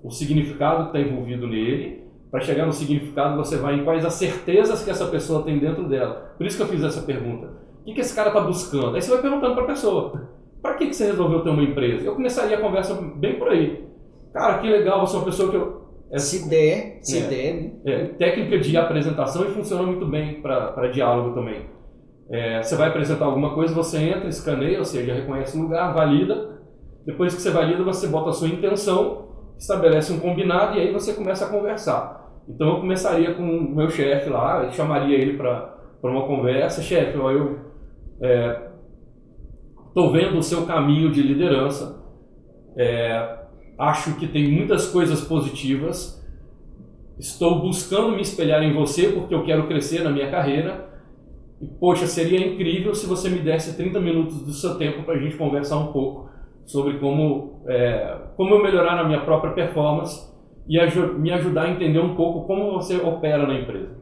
o significado que está envolvido nele. Para chegar no significado, você vai em quais as certezas que essa pessoa tem dentro dela. Por isso que eu fiz essa pergunta. O que esse cara está buscando? Aí você vai perguntando para a pessoa: para que você resolveu ter uma empresa? Eu começaria a conversa bem por aí. Cara, que legal, você é uma pessoa que eu... Se der, né? Técnica de apresentação, e funciona muito bem para diálogo também. Você vai apresentar alguma coisa, você entra, escaneia, ou seja, reconhece o lugar, valida. Depois que você valida, você bota a sua intenção, estabelece um combinado e aí você começa a conversar. Então eu começaria com o meu chefe lá, eu chamaria ele para uma conversa. Chefe, eu estou vendo o seu caminho de liderança, acho que tem muitas coisas positivas, estou buscando me espelhar em você porque eu quero crescer na minha carreira e, poxa, seria incrível se você me desse 30 minutos do seu tempo para a gente conversar um pouco sobre como eu melhorar na minha própria performance e me ajudar a entender um pouco como você opera na empresa.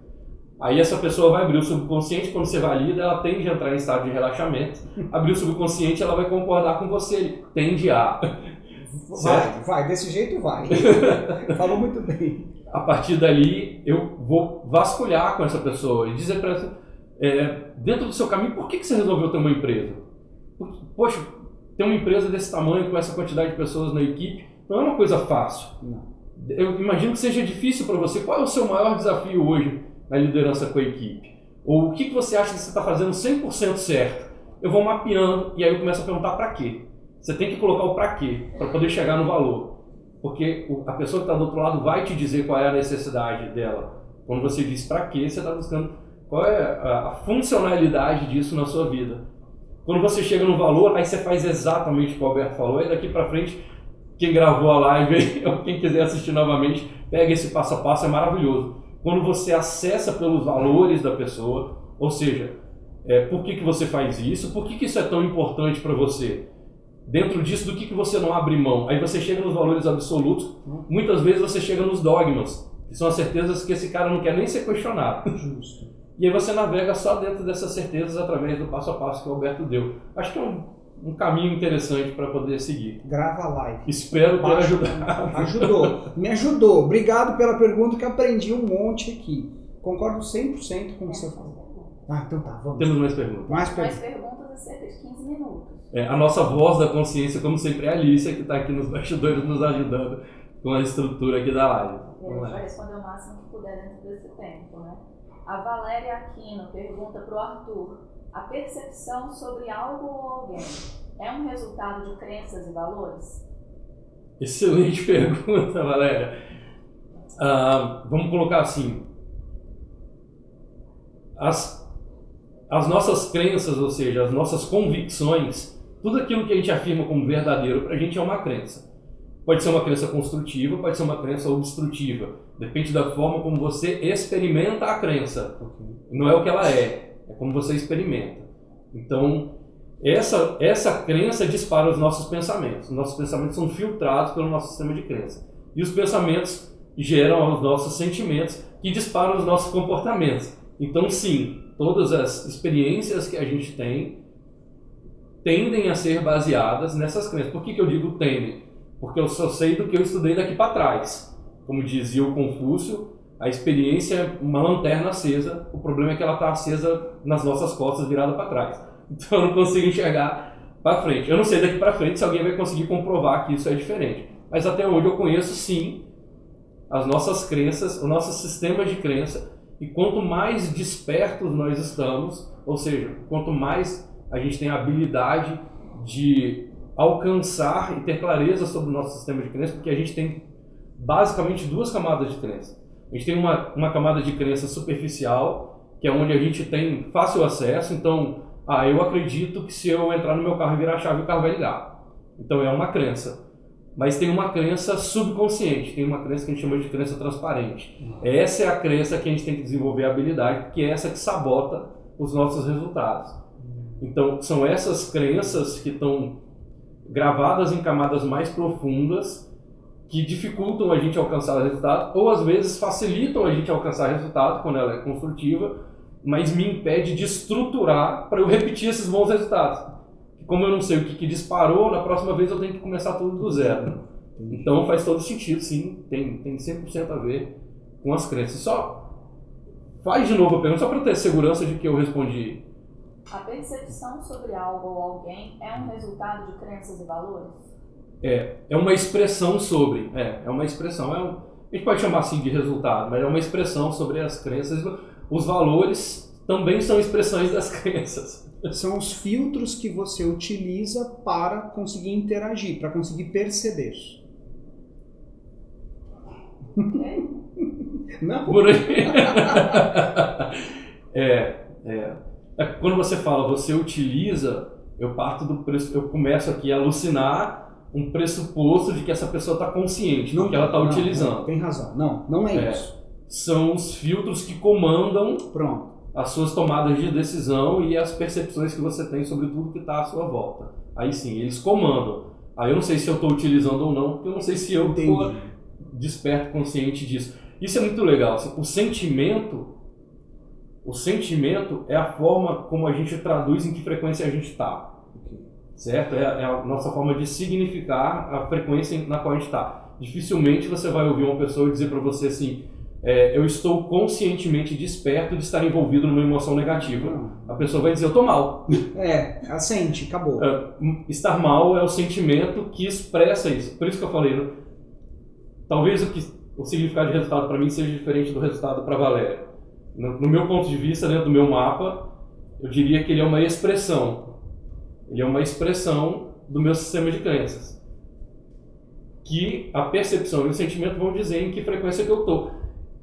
Aí essa pessoa vai abrir o subconsciente, quando você valida, ela tende a entrar em estado de relaxamento. Abrir o subconsciente, ela vai concordar com você, ele tende a... Vai, desse jeito vai. Falou muito bem. A partir dali, eu vou vasculhar com essa pessoa e dizer para ela, dentro do seu caminho, por que você resolveu ter uma empresa? Poxa, ter uma empresa desse tamanho, com essa quantidade de pessoas na equipe, não é uma coisa fácil. Não. Eu imagino que seja difícil para você. Qual é o seu maior desafio hoje na liderança com a equipe? Ou o que você acha que você está fazendo 100% certo? Eu vou mapeando e aí eu começo a perguntar para quê. Você tem que colocar o para quê, para poder chegar no valor. Porque a pessoa que está do outro lado vai te dizer qual é a necessidade dela. Quando você diz para quê, você está buscando qual é a funcionalidade disso na sua vida. Quando você chega no valor, aí você faz exatamente o que o Alberto falou, e daqui para frente, quem gravou a live, ou quem quiser assistir novamente, pega esse passo a passo, é maravilhoso. Quando você acessa pelos valores da pessoa, ou seja, por que você faz isso, por que isso é tão importante para você? Dentro disso, do que você não abre mão? Aí você chega nos valores absolutos, muitas vezes você chega nos dogmas, que são as certezas que esse cara não quer nem ser questionado. Justo. E aí você navega só dentro dessas certezas através do passo a passo que o Alberto deu. Acho que é um caminho interessante para poder seguir. Grava a live. Espero ter ajudado. Ajudou, me ajudou. Obrigado pela pergunta, que aprendi um monte aqui. Concordo 100% com o que você falou. Então tá, vamos. Temos mais perguntas. Mais perguntas a cerca de 15 minutos. A nossa voz da consciência, como sempre, é a Alicia, que está aqui nos bastidores nos ajudando com a estrutura aqui da live. A gente vai responder o máximo que puder dentro desse tempo, né? A Valéria Aquino pergunta para o Arthur: a percepção sobre algo ou alguém é um resultado de crenças e valores? Excelente pergunta, Valéria. Vamos colocar assim: as nossas crenças, ou seja, as nossas convicções, tudo aquilo que a gente afirma como verdadeiro para a gente é uma crença. Pode ser uma crença construtiva, pode ser uma crença obstrutiva. Depende da forma como você experimenta a crença. Não é o que ela é como você experimenta. Então, essa crença dispara os nossos pensamentos. Os nossos pensamentos são filtrados pelo nosso sistema de crença. E os pensamentos geram os nossos sentimentos, que disparam os nossos comportamentos. Então, sim, todas as experiências que a gente tem tendem a ser baseadas nessas crenças. Por que eu digo tendem? Porque eu só sei do que eu estudei daqui para trás. Como dizia o Confúcio, a experiência é uma lanterna acesa, o problema é que ela está acesa nas nossas costas, virada para trás. Então eu não consigo enxergar para frente. Eu não sei daqui para frente se alguém vai conseguir comprovar que isso é diferente. Mas até onde eu conheço, sim, as nossas crenças, os nossos sistemas de crença, e quanto mais despertos nós estamos, ou seja, quanto mais a gente tem a habilidade de alcançar e ter clareza sobre o nosso sistema de crença, porque a gente tem basicamente duas camadas de crença. A gente tem uma camada de crença superficial, que é onde a gente tem fácil acesso. Então, eu acredito que se eu entrar no meu carro e virar a chave, o carro vai ligar. Então é uma crença. Mas tem uma crença subconsciente, tem uma crença que a gente chama de crença transparente. Essa é a crença que a gente tem que desenvolver a habilidade, porque é essa que sabota os nossos resultados. Então, são essas crenças que estão gravadas em camadas mais profundas, que dificultam a gente alcançar resultado, ou às vezes facilitam a gente alcançar resultado quando ela é construtiva, mas me impede de estruturar para eu repetir esses bons resultados. Como eu não sei o que disparou, na próxima vez eu tenho que começar tudo do zero. Então faz todo sentido, sim, tem 100% a ver com as crenças. Só faz de novo a pergunta, só para eu ter segurança de que eu respondi. A percepção sobre algo ou alguém é um resultado de crenças e valores? É uma expressão sobre, é uma expressão, a gente pode chamar assim de resultado, mas é uma expressão sobre as crenças. Os valores também são expressões das crenças. São os filtros que você utiliza para conseguir interagir, para conseguir perceber. Não? Por aí. Quando você fala, você utiliza, eu começo aqui a alucinar um pressuposto de que essa pessoa está consciente do que ela está utilizando. Não, tem razão. Não é isso. São os filtros que comandam Pronto. as suas tomadas de decisão e as percepções que você tem sobre tudo que está à sua volta. Aí sim, eles comandam. Aí eu não sei se eu estou utilizando ou não, porque eu não sei se eu estou desperto, consciente disso. Isso é muito legal. O sentimento é a forma como a gente traduz em que frequência a gente está. Certo? É a nossa forma de significar a frequência na qual a gente está. Dificilmente você vai ouvir uma pessoa dizer para você assim, eu estou conscientemente desperto de estar envolvido numa emoção negativa. A pessoa vai dizer, eu estou mal. Assente, acabou. Estar mal é o sentimento que expressa isso. Por isso que eu falei, talvez o significado de resultado para mim seja diferente do resultado para a Valéria. No meu ponto de vista, dentro do meu mapa, eu diria que ele é uma expressão. Ele é uma expressão do meu sistema de crenças. Que a percepção e o sentimento vão dizer em que frequência que eu estou.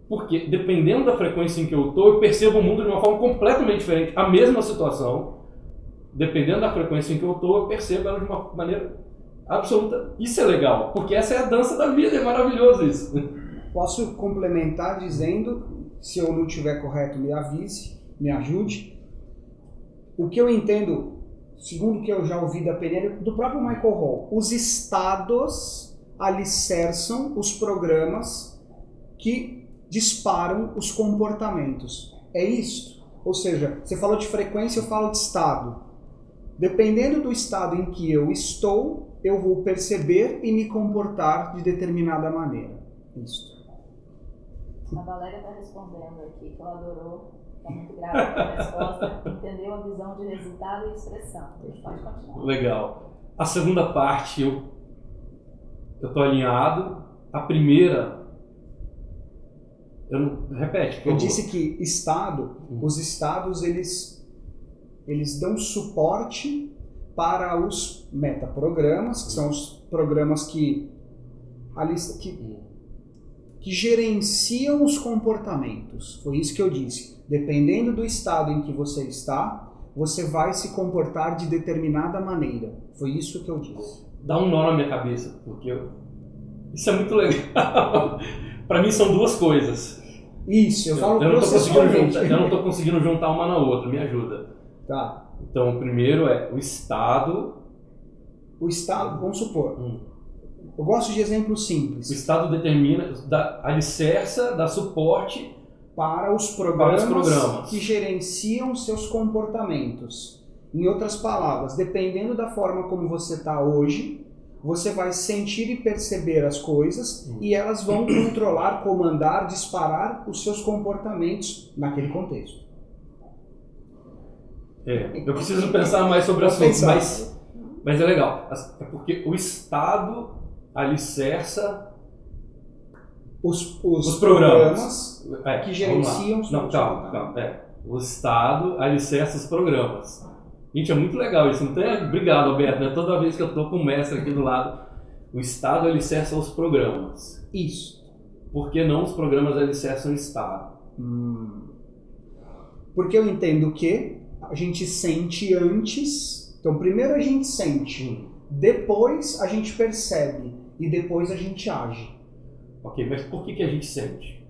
Porque, dependendo da frequência em que eu estou, eu percebo o mundo de uma forma completamente diferente. A mesma situação, dependendo da frequência em que eu estou, eu percebo ela de uma maneira absoluta. Isso é legal, porque essa é a dança da vida, é maravilhoso isso. Posso complementar dizendo, se eu não estiver correto, me avise, me ajude. O que eu entendo, segundo o que eu já ouvi da PNL, do próprio Michael Hall, os estados alicerçam os programas que disparam os comportamentos. É isso? Ou seja, você falou de frequência, eu falo de estado. Dependendo do estado em que eu estou, eu vou perceber e me comportar de determinada maneira. Isso. A Valéria está respondendo aqui que ela adorou, está muito grave com a resposta, entendeu a visão de resultado e expressão. Pode continuar. Legal. A segunda parte, eu estou alinhado. A primeira, repete. Eu disse que os estados, eles dão suporte para os metaprogramas, que são os programas que gerenciam os comportamentos. Foi isso que eu disse. Dependendo do estado em que você está, você vai se comportar de determinada maneira. Foi isso que eu disse. Dá um nó na minha cabeça, porque isso é muito legal. Para mim são duas coisas. Isso, eu falo eu não estou conseguindo juntar uma na outra, me ajuda. Tá. Então, o primeiro é o estado. O estado, vamos supor. Eu gosto de exemplos simples. O estado determina, alicerça, dá suporte para os programas que gerenciam seus comportamentos. Em outras palavras, dependendo da forma como você está hoje, você vai sentir e perceber as coisas e elas vão controlar, comandar, disparar os seus comportamentos naquele contexto. Eu preciso pensar mais sobre o assunto, mas é legal. É porque o Estado alicerça os programas que gerenciam os O Estado alicerça os programas. Gente, é muito legal isso. Não tem... Obrigado, Alberto. Né? Toda vez que eu estou com o mestre aqui do lado, o Estado alicerça os programas. Isso. Por que não os programas alicerçam o Estado? Porque eu entendo que a gente sente antes. Então, primeiro a gente sente, depois a gente percebe e depois a gente age. Ok, mas por que a gente sente?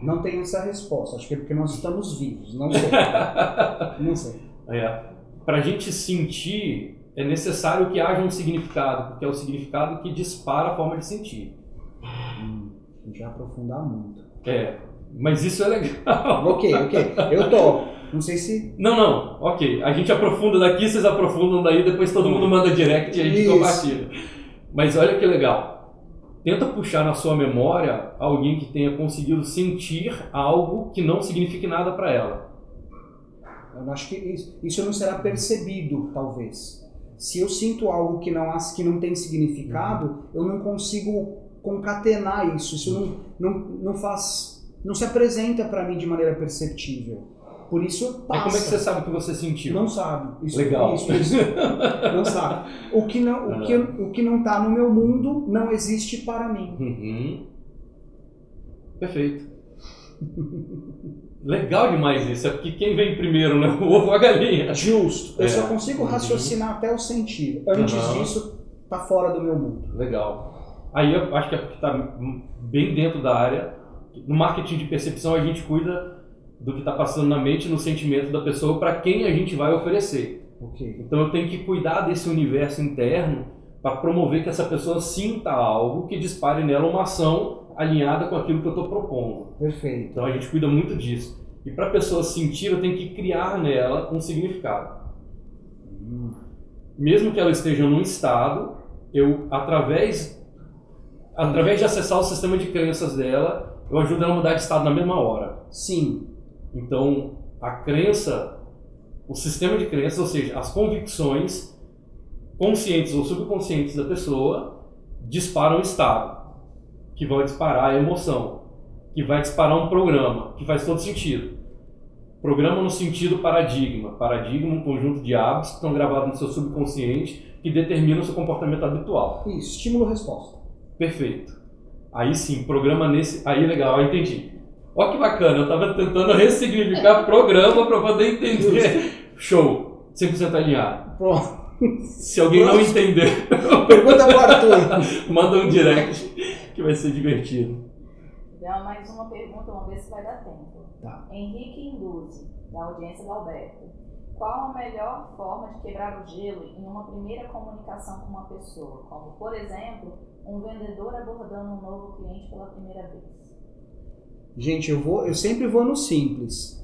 Não tenho essa resposta. Acho que é porque nós estamos vivos. Não sei. Não sei. Para a gente sentir, é necessário que haja um significado, porque é o significado que dispara a forma de sentir. A gente vai aprofundar muito. Mas isso é legal. Ok. Eu topo. Não sei se... Não. Ok. A gente aprofunda daqui, vocês aprofundam daí, depois todo mundo manda direct e a gente compartilha. Mas olha que legal. Tenta puxar na sua memória alguém que tenha conseguido sentir algo que não signifique nada para ela. Eu acho que isso não será percebido, talvez. Se eu sinto algo que não tem significado, eu não consigo concatenar isso. Isso não se apresenta para mim de maneira perceptível. Por isso passa. Como é que você sabe que você sentiu? Não sabe. Legal. Isso. Não sabe. O que não está no meu mundo não existe para mim. Perfeito. Legal demais isso. É porque quem vem primeiro, né? O ovo ou a galinha? Justo. Eu só consigo raciocinar até o sentir. Antes disso, está fora do meu mundo. Legal. Aí eu acho que é porque está bem dentro da área. No marketing de percepção a gente cuida do que está passando na mente e no sentimento da pessoa para quem a gente vai oferecer. Okay. Então eu tenho que cuidar desse universo interno para promover que essa pessoa sinta algo que dispare nela uma ação alinhada com aquilo que eu estou propondo. Perfeito. Então a gente cuida muito disso. E para a pessoa sentir, eu tenho que criar nela um significado. Mesmo que ela esteja num estado, eu, através de acessar o sistema de crenças dela, eu ajudo ela a mudar de estado na mesma hora. Sim. Então, a crença, o sistema de crenças, ou seja, as convicções conscientes ou subconscientes da pessoa disparam o estado, que vai disparar a emoção, que vai disparar um programa, que faz todo sentido. Programa no sentido paradigma. Paradigma, um conjunto de hábitos que estão gravados no seu subconsciente que determinam o seu comportamento habitual. Isso, estímulo-resposta. Perfeito. Aí sim, programa nesse... Aí legal, eu entendi. Olha que bacana, eu estava tentando ressignificar programa para poder entender. Show, 100% alinhado. Pronto. Se alguém não entender, pergunta para o Arthur. Manda um direct que vai ser divertido. Dá mais uma pergunta, vamos ver se vai dar tempo. Tá. Henrique Induzzi, da audiência do Alberto. Qual a melhor forma de quebrar o gelo em uma primeira comunicação com uma pessoa? Como, por exemplo, um vendedor abordando um novo cliente pela primeira vez. Gente, eu sempre vou no simples.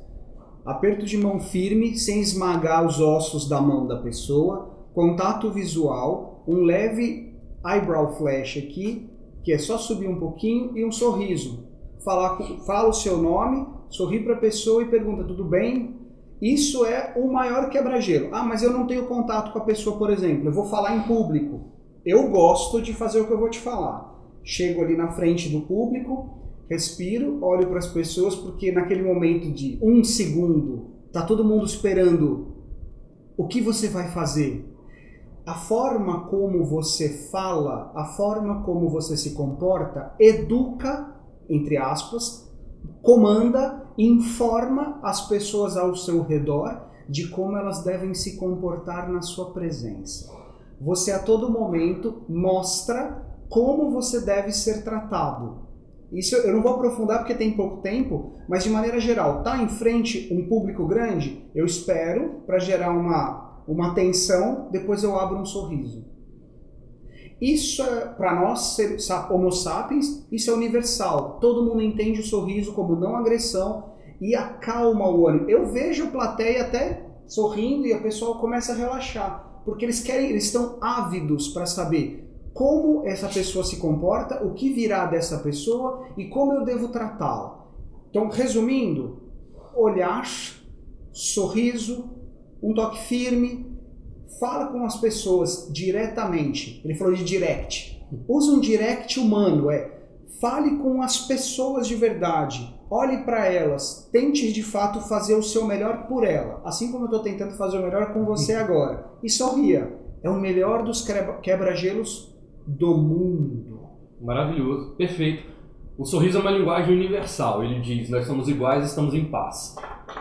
Aperto de mão firme, sem esmagar os ossos da mão da pessoa, contato visual, um leve eyebrow flash aqui, que é só subir um pouquinho, e um sorriso. Fala o seu nome, sorri para a pessoa e pergunta, tudo bem? Isso é o maior quebra-gelo. Ah, mas eu não tenho contato com a pessoa, por exemplo, eu vou falar em público. Eu gosto de fazer o que eu vou te falar. Chego ali na frente do público, respiro, olho para as pessoas, porque naquele momento de 1 segundo, tá todo mundo esperando o que você vai fazer. A forma como você fala, a forma como você se comporta, educa, entre aspas, comanda, informa as pessoas ao seu redor de como elas devem se comportar na sua presença. Você a todo momento mostra como você deve ser tratado. Isso eu não vou aprofundar porque tem pouco tempo, mas de maneira geral, tá em frente um público grande, eu espero para gerar uma tensão, depois eu abro um sorriso. Isso é, para nós, homo sapiens, isso é universal. Todo mundo entende o sorriso como não agressão e acalma o ânimo. Eu vejo a plateia até sorrindo e a pessoa começa a relaxar, porque eles estão ávidos para saber como essa pessoa se comporta, o que virá dessa pessoa e como eu devo tratá-la. Então, resumindo, olhar, sorriso, um toque firme, fala com as pessoas diretamente. Ele falou de direct. Usa um direct humano, fale com as pessoas de verdade. Olhe para elas, tente de fato fazer o seu melhor por ela, assim como eu estou tentando fazer o melhor com você agora. E sorria. É o melhor dos quebra-gelos do mundo. Maravilhoso, perfeito. O sorriso é uma linguagem universal. Ele diz: nós somos iguais, estamos em paz.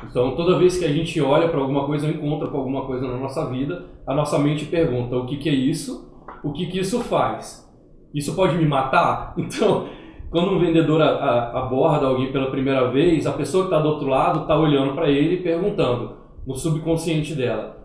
Então, toda vez que a gente olha para alguma coisa ou encontra com alguma coisa na nossa vida, a nossa mente pergunta: o que é isso? O que isso faz? Isso pode me matar? Então, quando um vendedor aborda alguém pela primeira vez, a pessoa que está do outro lado está olhando para ele e perguntando no subconsciente dela: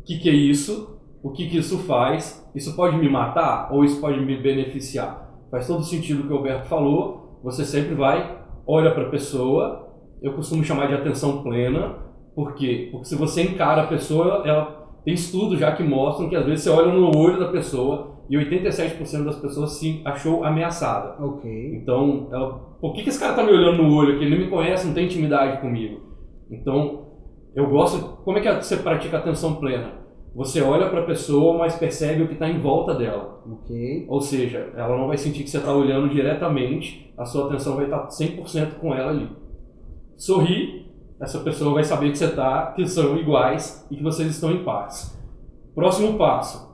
o que é isso? O que isso faz? Isso pode me matar ou isso pode me beneficiar? Faz todo sentido o que o Alberto falou. Você sempre vai, olha para a pessoa. Eu costumo chamar de atenção plena. Por quê? Porque se você encara a pessoa, tem estudos já que mostram que às vezes você olha no olho da pessoa e 87% das pessoas se achou ameaçada. Ok. Então, por que esse cara está me olhando no olho aqui? Ele não me conhece, não tem intimidade comigo. Então, eu gosto... Como é que você pratica atenção plena? Você olha para a pessoa, mas percebe o que está em volta dela. Ok. Ou seja, ela não vai sentir que você está olhando diretamente, a sua atenção vai estar 100% com ela ali. Sorri, essa pessoa vai saber que são iguais e que vocês estão em paz. Próximo passo.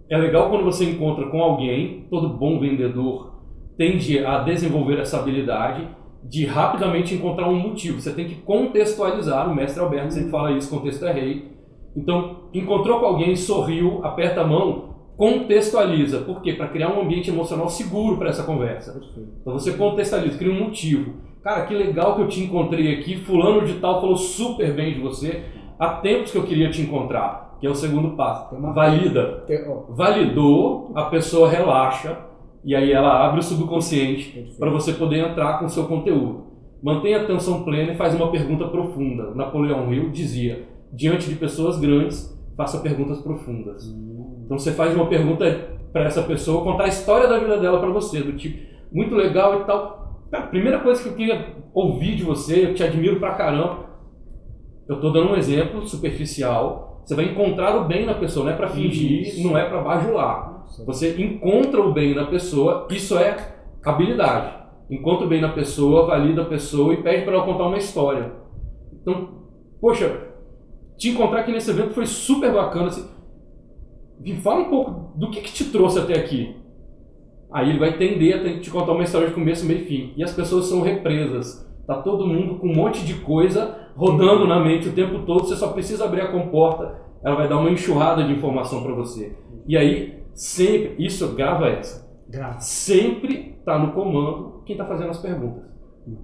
É legal quando você encontra com alguém, todo bom vendedor tende a desenvolver essa habilidade de rapidamente encontrar um motivo. Você tem que contextualizar, o mestre Alberto sempre fala isso, contexto é rei. Então, encontrou com alguém, sorriu, aperta a mão, contextualiza. Por quê? Para criar um ambiente emocional seguro para essa conversa. Então você contextualiza, cria um motivo. Cara, que legal que eu te encontrei aqui, fulano de tal falou super bem de você, há tempos que eu queria te encontrar, que é o segundo passo. Valida. Validou, a pessoa relaxa, e aí ela abre o subconsciente para você poder entrar com o seu conteúdo. Mantenha a atenção plena e faz uma pergunta profunda. Napoleão Hill dizia: diante de pessoas grandes, faça perguntas profundas. Então você faz uma pergunta para essa pessoa, contar a história da vida dela para você, do tipo, muito legal e tal. Cara, a primeira coisa que eu queria ouvir de você, eu te admiro pra caramba. Eu tô dando um exemplo superficial. Você vai encontrar o bem na pessoa, não é para fingir, não é para bajular. Você encontra o bem na pessoa, isso é habilidade. Encontra o bem na pessoa, valida a pessoa e pede para ela contar uma história. Então, poxa, te encontrar aqui nesse evento foi super bacana. Assim, me fala um pouco do que te trouxe até aqui. Aí ele vai tender a te contar uma história de começo, meio e fim. E as pessoas são represas. Tá todo mundo com um monte de coisa rodando na mente o tempo todo. Você só precisa abrir a comporta. Ela vai dar uma enxurrada de informação para você. E aí, sempre, isso, grava essa. Sempre tá no comando quem tá fazendo as perguntas.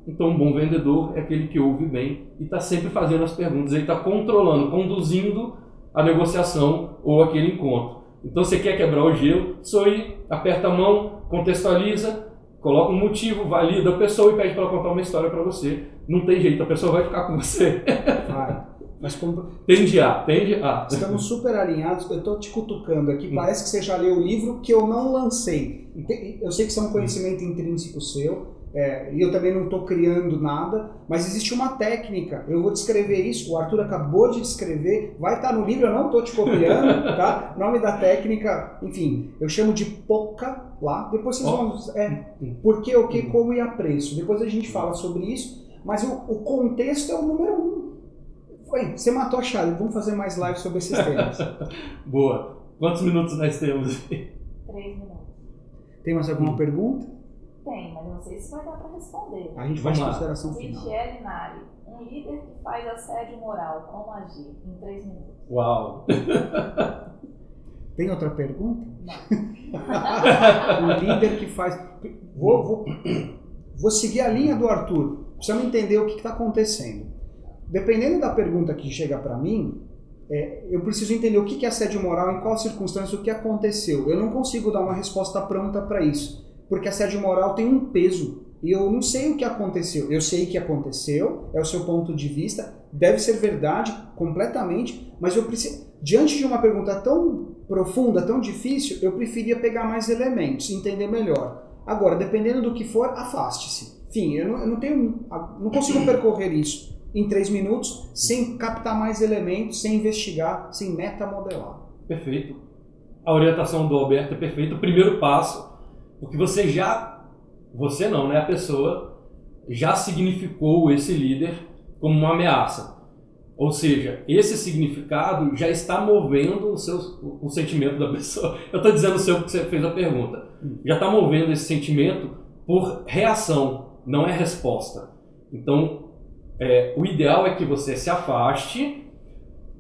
Então, um bom vendedor é aquele que ouve bem e está sempre fazendo as perguntas. Ele está controlando, conduzindo a negociação ou aquele encontro. Então, você quer quebrar o gelo, sorri, aperta a mão, contextualiza, coloca um motivo, valida a pessoa e pede para ela contar uma história para você. Não tem jeito, a pessoa vai ficar com você. Vai. Mas como... Tende a. Estamos super alinhados. Eu estou te cutucando aqui. Parece que você já leu o livro que eu não lancei. Eu sei que isso é um conhecimento intrínseco seu. E eu também não estou criando nada, mas existe uma técnica. Eu vou descrever isso, o Arthur acabou de descrever, vai estar no livro, eu não estou te copiando, tá? Nome da técnica, enfim, eu chamo de POCA lá, depois vocês vão... Por que, o que, como e a preço. Depois a gente fala sobre isso, mas o contexto é o número 1. Você matou a chave, vamos fazer mais lives sobre esses temas. Boa. Quantos minutos nós temos? 3 minutos. Tem mais alguma pergunta? Tem, mas não sei se vai dar para responder. A gente faz consideração final. Michele Nari, um líder que faz assédio moral, como agir? Em 3 minutos. Uau! Tem outra pergunta? Não. Um líder que faz... Vou seguir a linha do Arthur. Precisamos entender o que está acontecendo. Dependendo da pergunta que chega para mim, eu preciso entender o que é assédio moral, em qual circunstância, o que aconteceu. Eu não consigo dar uma resposta pronta para isso. Porque assédio moral tem um peso e eu não sei o que aconteceu. Eu sei que aconteceu, é o seu ponto de vista, deve ser verdade completamente, mas eu preciso, diante de uma pergunta tão profunda, tão difícil, eu preferia pegar mais elementos, entender melhor. Agora, dependendo do que for, afaste-se. Enfim, eu não consigo percorrer isso em 3 minutos sem captar mais elementos, sem investigar, sem metamodelar. Perfeito. A orientação do Alberto é perfeita. O primeiro passo, porque você não, né? A pessoa já significou esse líder como uma ameaça. Ou seja, esse significado já está movendo o sentimento da pessoa. Eu estou dizendo o seu porque você fez a pergunta. Já está movendo esse sentimento por reação, não é resposta. Então, o ideal é que você se afaste,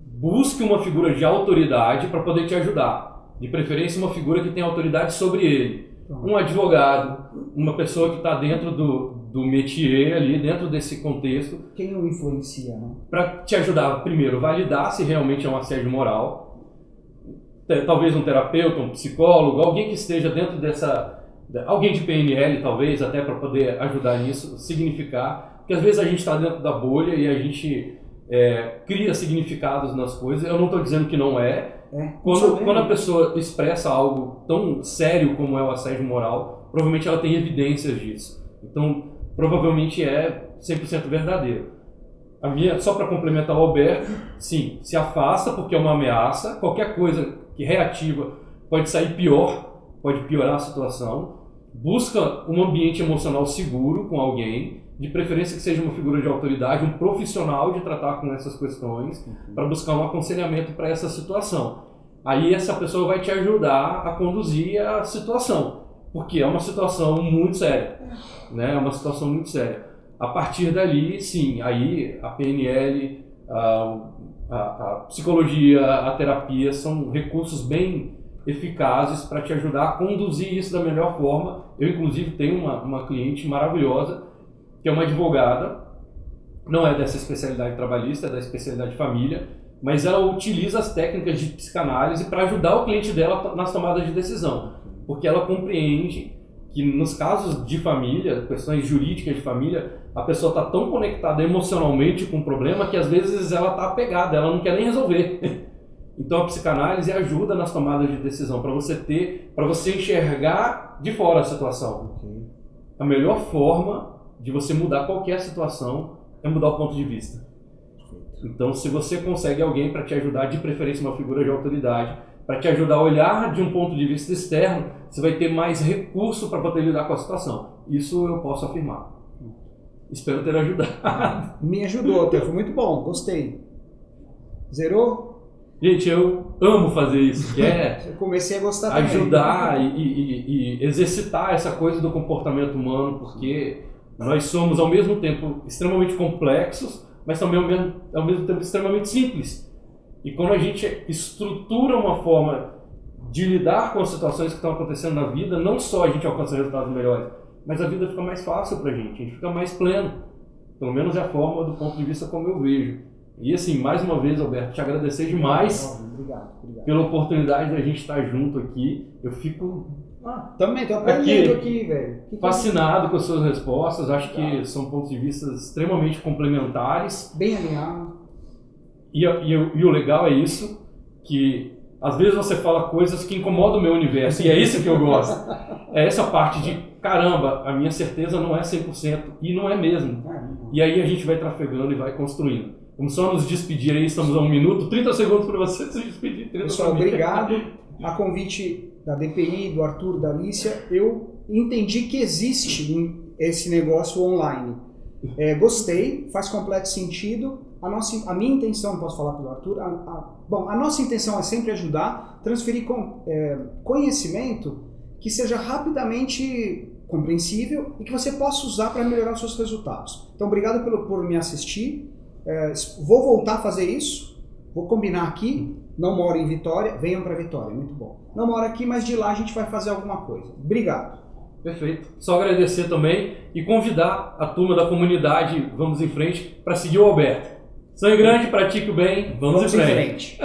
busque uma figura de autoridade para poder te ajudar. De preferência, uma figura que tenha autoridade sobre ele. Um advogado, uma pessoa que está dentro do métier ali, dentro desse contexto. Quem o influencia, né? Para te ajudar, primeiro, validar se realmente é um assédio moral. Talvez um terapeuta, um psicólogo, alguém que esteja dentro alguém de PNL, talvez, até para poder ajudar nisso, significar. Porque às vezes a gente está dentro da bolha e a gente cria significados nas coisas. Eu não estou dizendo que não é. Quando a pessoa expressa algo tão sério como é o assédio moral, provavelmente ela tem evidências disso. Então, provavelmente é 100% verdadeiro. A minha, só para complementar o Alberto, sim, se afasta porque é uma ameaça. Qualquer coisa que reativa pode sair pior, pode piorar a situação. Busca um ambiente emocional seguro com alguém, de preferência que seja uma figura de autoridade, um profissional de tratar com essas questões, para buscar um aconselhamento para essa situação. Aí essa pessoa vai te ajudar a conduzir a situação, porque é uma situação muito séria, né? É uma situação muito séria. A partir dali, sim, aí a PNL, a psicologia, a terapia são recursos bem eficazes para te ajudar a conduzir isso da melhor forma. Eu, inclusive, tenho uma cliente maravilhosa, que é uma advogada, não é dessa especialidade trabalhista, é da especialidade família, mas ela utiliza as técnicas de psicanálise para ajudar o cliente dela nas tomadas de decisão, porque ela compreende que nos casos de família, questões jurídicas de família, a pessoa está tão conectada emocionalmente com o problema que às vezes ela está apegada, ela não quer nem resolver. Então a psicanálise ajuda nas tomadas de decisão, para você enxergar de fora a situação. A melhor forma de você mudar qualquer situação é mudar o ponto de vista. Então, se você consegue alguém para te ajudar, de preferência uma figura de autoridade, para te ajudar a olhar de um ponto de vista externo, você vai ter mais recurso para poder lidar com a situação. Isso eu posso afirmar. Espero ter ajudado. Me ajudou até, foi muito bom, gostei. Zerou? Gente, eu amo fazer isso, que é eu comecei a gostar ajudar e exercitar essa coisa do comportamento humano, porque nós somos ao mesmo tempo extremamente complexos, mas também ao mesmo tempo extremamente simples. E quando a gente estrutura uma forma de lidar com as situações que estão acontecendo na vida, não só a gente alcança resultados melhores, mas a vida fica mais fácil pra gente, a gente fica mais pleno. Pelo menos é a forma do ponto de vista como eu vejo. E assim, mais uma vez, Alberto, te agradecer demais obrigado. Pela oportunidade de a gente estar junto aqui. Eu fico também tô aprendendo aqui, velho. Fascinado com as suas respostas. Acho que são pontos de vista extremamente complementares. Bem alinhado. E o legal é isso, que às vezes você fala coisas que incomodam o meu universo. E é isso que eu gosto. É essa parte de, caramba, a minha certeza não é 100%. E não é mesmo. E aí a gente vai trafegando e vai construindo. Vamos só nos despedir aí, estamos a 1 minuto, 30 segundos para você se despedir. Pessoal, obrigado. A convite da DPI, do Arthur, da Alicia, eu entendi que existe esse negócio online. Gostei, faz completo sentido. A minha intenção, posso falar pelo Arthur? A nossa intenção é sempre ajudar, transferir conhecimento que seja rapidamente compreensível e que você possa usar para melhorar os seus resultados. Então, obrigado por me assistir. Vou voltar a fazer isso, vou combinar aqui. Não moro em Vitória, venham para Vitória, muito bom. Não moro aqui, mas de lá a gente vai fazer alguma coisa. Obrigado. Perfeito. Só agradecer também e convidar a turma da comunidade Vamos em Frente para seguir o Alberto. Sangue grande, pratique o bem, vamos em frente.